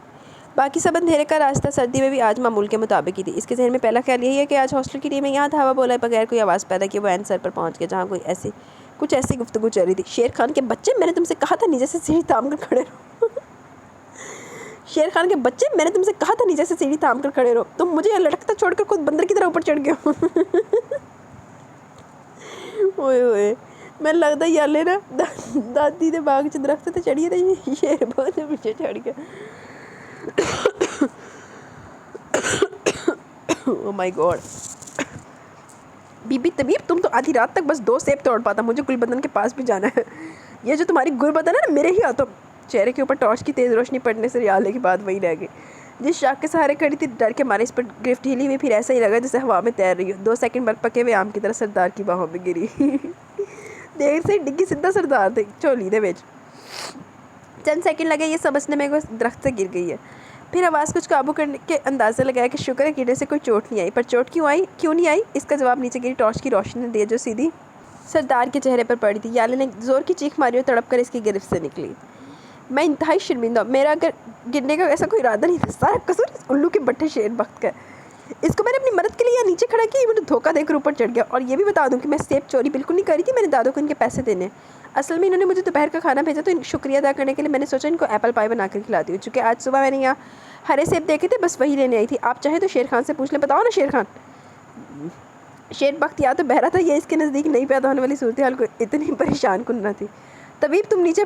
باقی سب اندھیرے کا راستہ. سردی میں بھی آج معمول کے مطابق ہی تھی. اس کے ذہن میں پہلا خیال یہی ہے کہ آج ہاسٹل کی ٹیم یہاں دھاوا بولائے بغیر کوئی آواز پیدا کیے وہ عین سر پر پہنچ گیا جہاں کچھ ایسی گفتگو چل رہی تھی. شیر خان کے بچے، میں نے تم سے کہا تھا نیچے سے سیڑھی تھام کر کھڑے رہو. شیر خان کے بچے، میں نے تم سے کہا تھا نیچے سے سیڑھی تھام کر کھڑے رہو. تم مجھے لٹکتا چھوڑ کر خود بندر کی طرح اوپر چڑھ گئے ہو. اوئے میں لگتا یا لینا دادی نے باغ سے درخت سے چڑھی تھی، شیر بہت پیچھے چڑھ گیا. او مائی گاڈ. بی بی طبیب، تم تو آدھی رات تک بس 2 سیب توڑ پاتا. مجھے گل بدن کے پاس بھی جانا ہے. یہ جو تمہاری گل بدن ہے نا، میرے ہی ہاتھوں. چہرے کے اوپر ٹارچ کی تیز روشنی پڑنے سے ریالے کی بات وہی رہ گئی. جس شاخ کے سہارے کھڑی تھی ڈر کے مارے اس پر گرفت ہلی ہوئی، پھر ایسا ہی لگا جیسے ہوا میں تیر رہی ہو. 2 سیکنڈ بعد پکے ہوئے آم کی طرح سردار کی باہوں میں گری. دیر سے ڈگی سیدھا سردار تھے چولی دے وچ. چند سیکنڈ لگے یہ سمجھنے میں کہ درخت سے گر گئی ہے. پھر آواز کچھ قابو کرنے کے اندازے لگایا کہ شکر ہے گرنے سے کوئی چوٹ نہیں آئی. پر چوٹ کیوں نہیں آئی؟ اس کا جواب نیچے گری ٹارچ کی روشنی نے دیا جو سیدھی سردار کے چہرے پر پڑی تھی. یالے نے زور کی چیخ ماری اور تڑپ کر اس کی گرفت سے نکلی. میں انتہائی شرمندہ ہوں. میرا اگر گرنے کا ایسا کوئی ارادہ نہیں تھا. سارا قصور اس الو کے بٹھے شیر بخت کا ہے. اس کو میں نے اپنی مدد کے لیے یہاں نیچے کھڑا کیا، مجھے دھوکہ دے کر اوپر چڑھ گیا. اور یہ بھی بتا دوں کہ میں سیب چوری بالکل نہیں کر رہی تھی. میں نے دادوں کو ان کے پیسے دینے. اصل میں انہوں نے مجھے دوپہر کا کھانا بھیجا تو شکریہ ادا کرنے کے لیے میں نے سوچا ان کو ایپل پائی بنا کر کھلاتی ہوں. چونکہ آج صبح میں نے یہاں ہرے سیب دیکھے تھے، بس وہی لینے آئی تھی. آپ چاہیں تو شیر خان سے پوچھ لیں. بتاؤ نا شیر خان. شیر بخت یا تو بہرا تھا یا اس کے نزدیک نہیں پیدا ہونے والی صورتحال کو اتنی پریشان کن نہ تھی. طبیب تم نیچے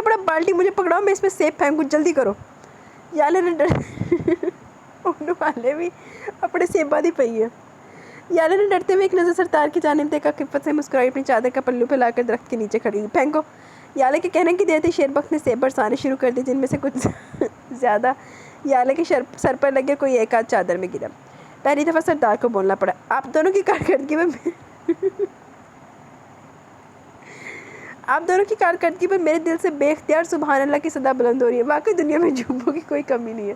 پڑا. بالٹی مجھے پکڑاؤ، میں اس میں سیب پھینکوں. جلدی کرو. یالے نے انہوں والے بھی اپنے سیبا دی پئی ہے. یالے نے ڈرتے ہوئے ایک نظر سردار کی جانب دیکھا، خفت سے مسکرائی، اپنی چادر کا پلو پھیلا کر درخت کے نیچے کھڑی. پھینکو. یالے کے کہنے کی دیر تھی شیر بخت نے سیب برسانے شروع کر دی، جن میں سے کچھ زیادہ یالے کے سر پر لگے، کوئی ایک آدھ چادر میں گرا. پہلی دفعہ سردار کو بولنا پڑا. آپ دونوں کی کارکردگی پر میرے دل سے بے اختیار سبحان اللہ کی صدا بلند ہو رہی ہے. واقعی دنیا میں جھوموں کی کوئی کمی نہیں ہے.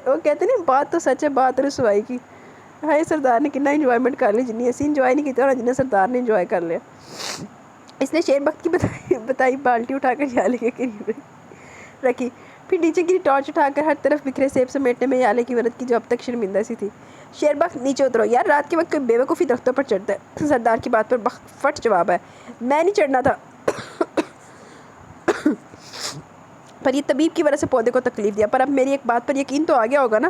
وہ کہتے نہیں بات تو سچ ہے، بات رسوائی کی. ہائے سردار نے کتنا انجوائمنٹ کر لی. جتنی اسی انجوائے نہیں کی جتنا سردار نے انجوائے کر لیا. اس نے شیر بخت کی بتائی بالٹی اٹھا کر یالے کے قریب رکھی، پھر نیچے گری ٹارچ اٹھا کر ہر طرف بکھرے سیب سمیٹنے میں یالے کی مدد کی جو اب تک شرمندہ سی تھی. شیر بخت نیچے اترو یار، رات کے وقت کوئی بے وقوفی درختوں پر چڑھتا ہے. سردار کی بات پر فٹ جواب ہے. میں نہیں چڑھنا تھا، پر یہ طبیب کی وجہ سے پودے کو تکلیف دیا. پر اب میری ایک بات پر یقین تو آ گیا ہوگا نا.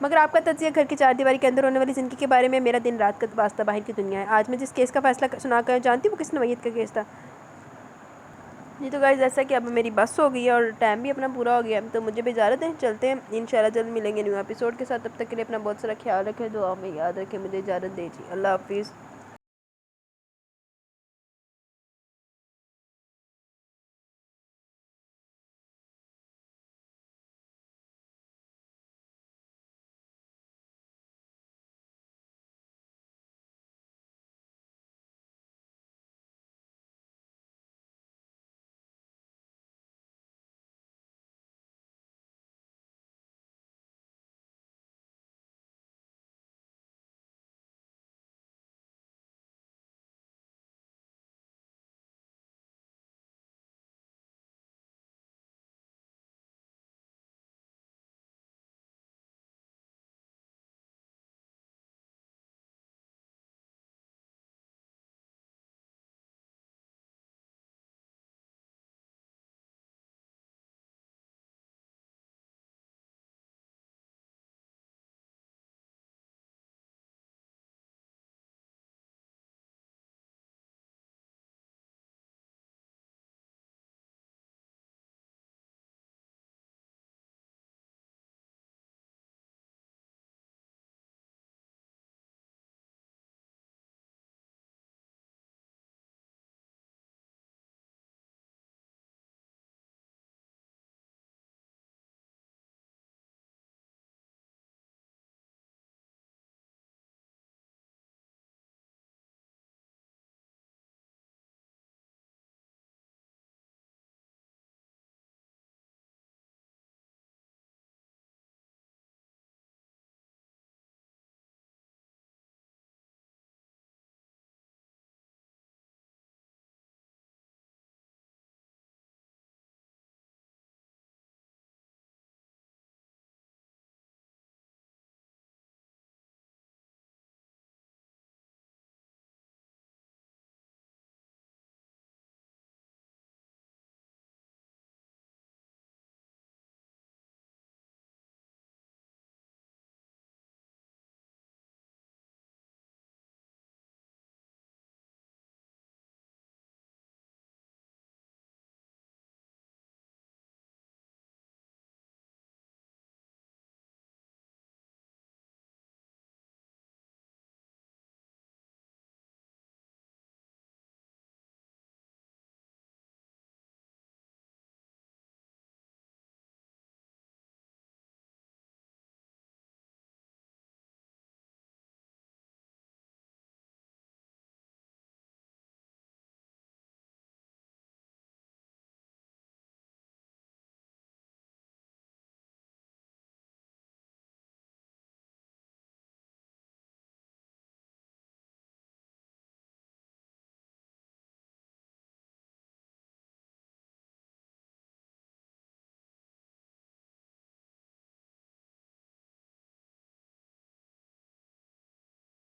مگر آپ کا تجزیہ گھر کی چار دیواری کے اندر ہونے والی زندگی کے بارے میں، میرا دن رات کا واسطہ باہر کی دنیا ہے۔ آج میں جس کیس کا فیصلہ سنا کر جانتی ہوں وہ کس نوعیت کا کیس تھا؟ جی تو گائز ایسا کہ اب میری بس ہو گئی ہے اور ٹائم بھی اپنا پورا ہو گیا ہے، تو مجھے بھی اجازت ہے، چلتے ہیں انشاءاللہ جلد ملیں گے نیو ایپیسوڈ کے ساتھ۔ تب تک کے لیے اپنا بہت سارا خیال رکھیں، دعا میں یاد رکھیں، مجھے اجازت دیجیے، اللہ حافظ۔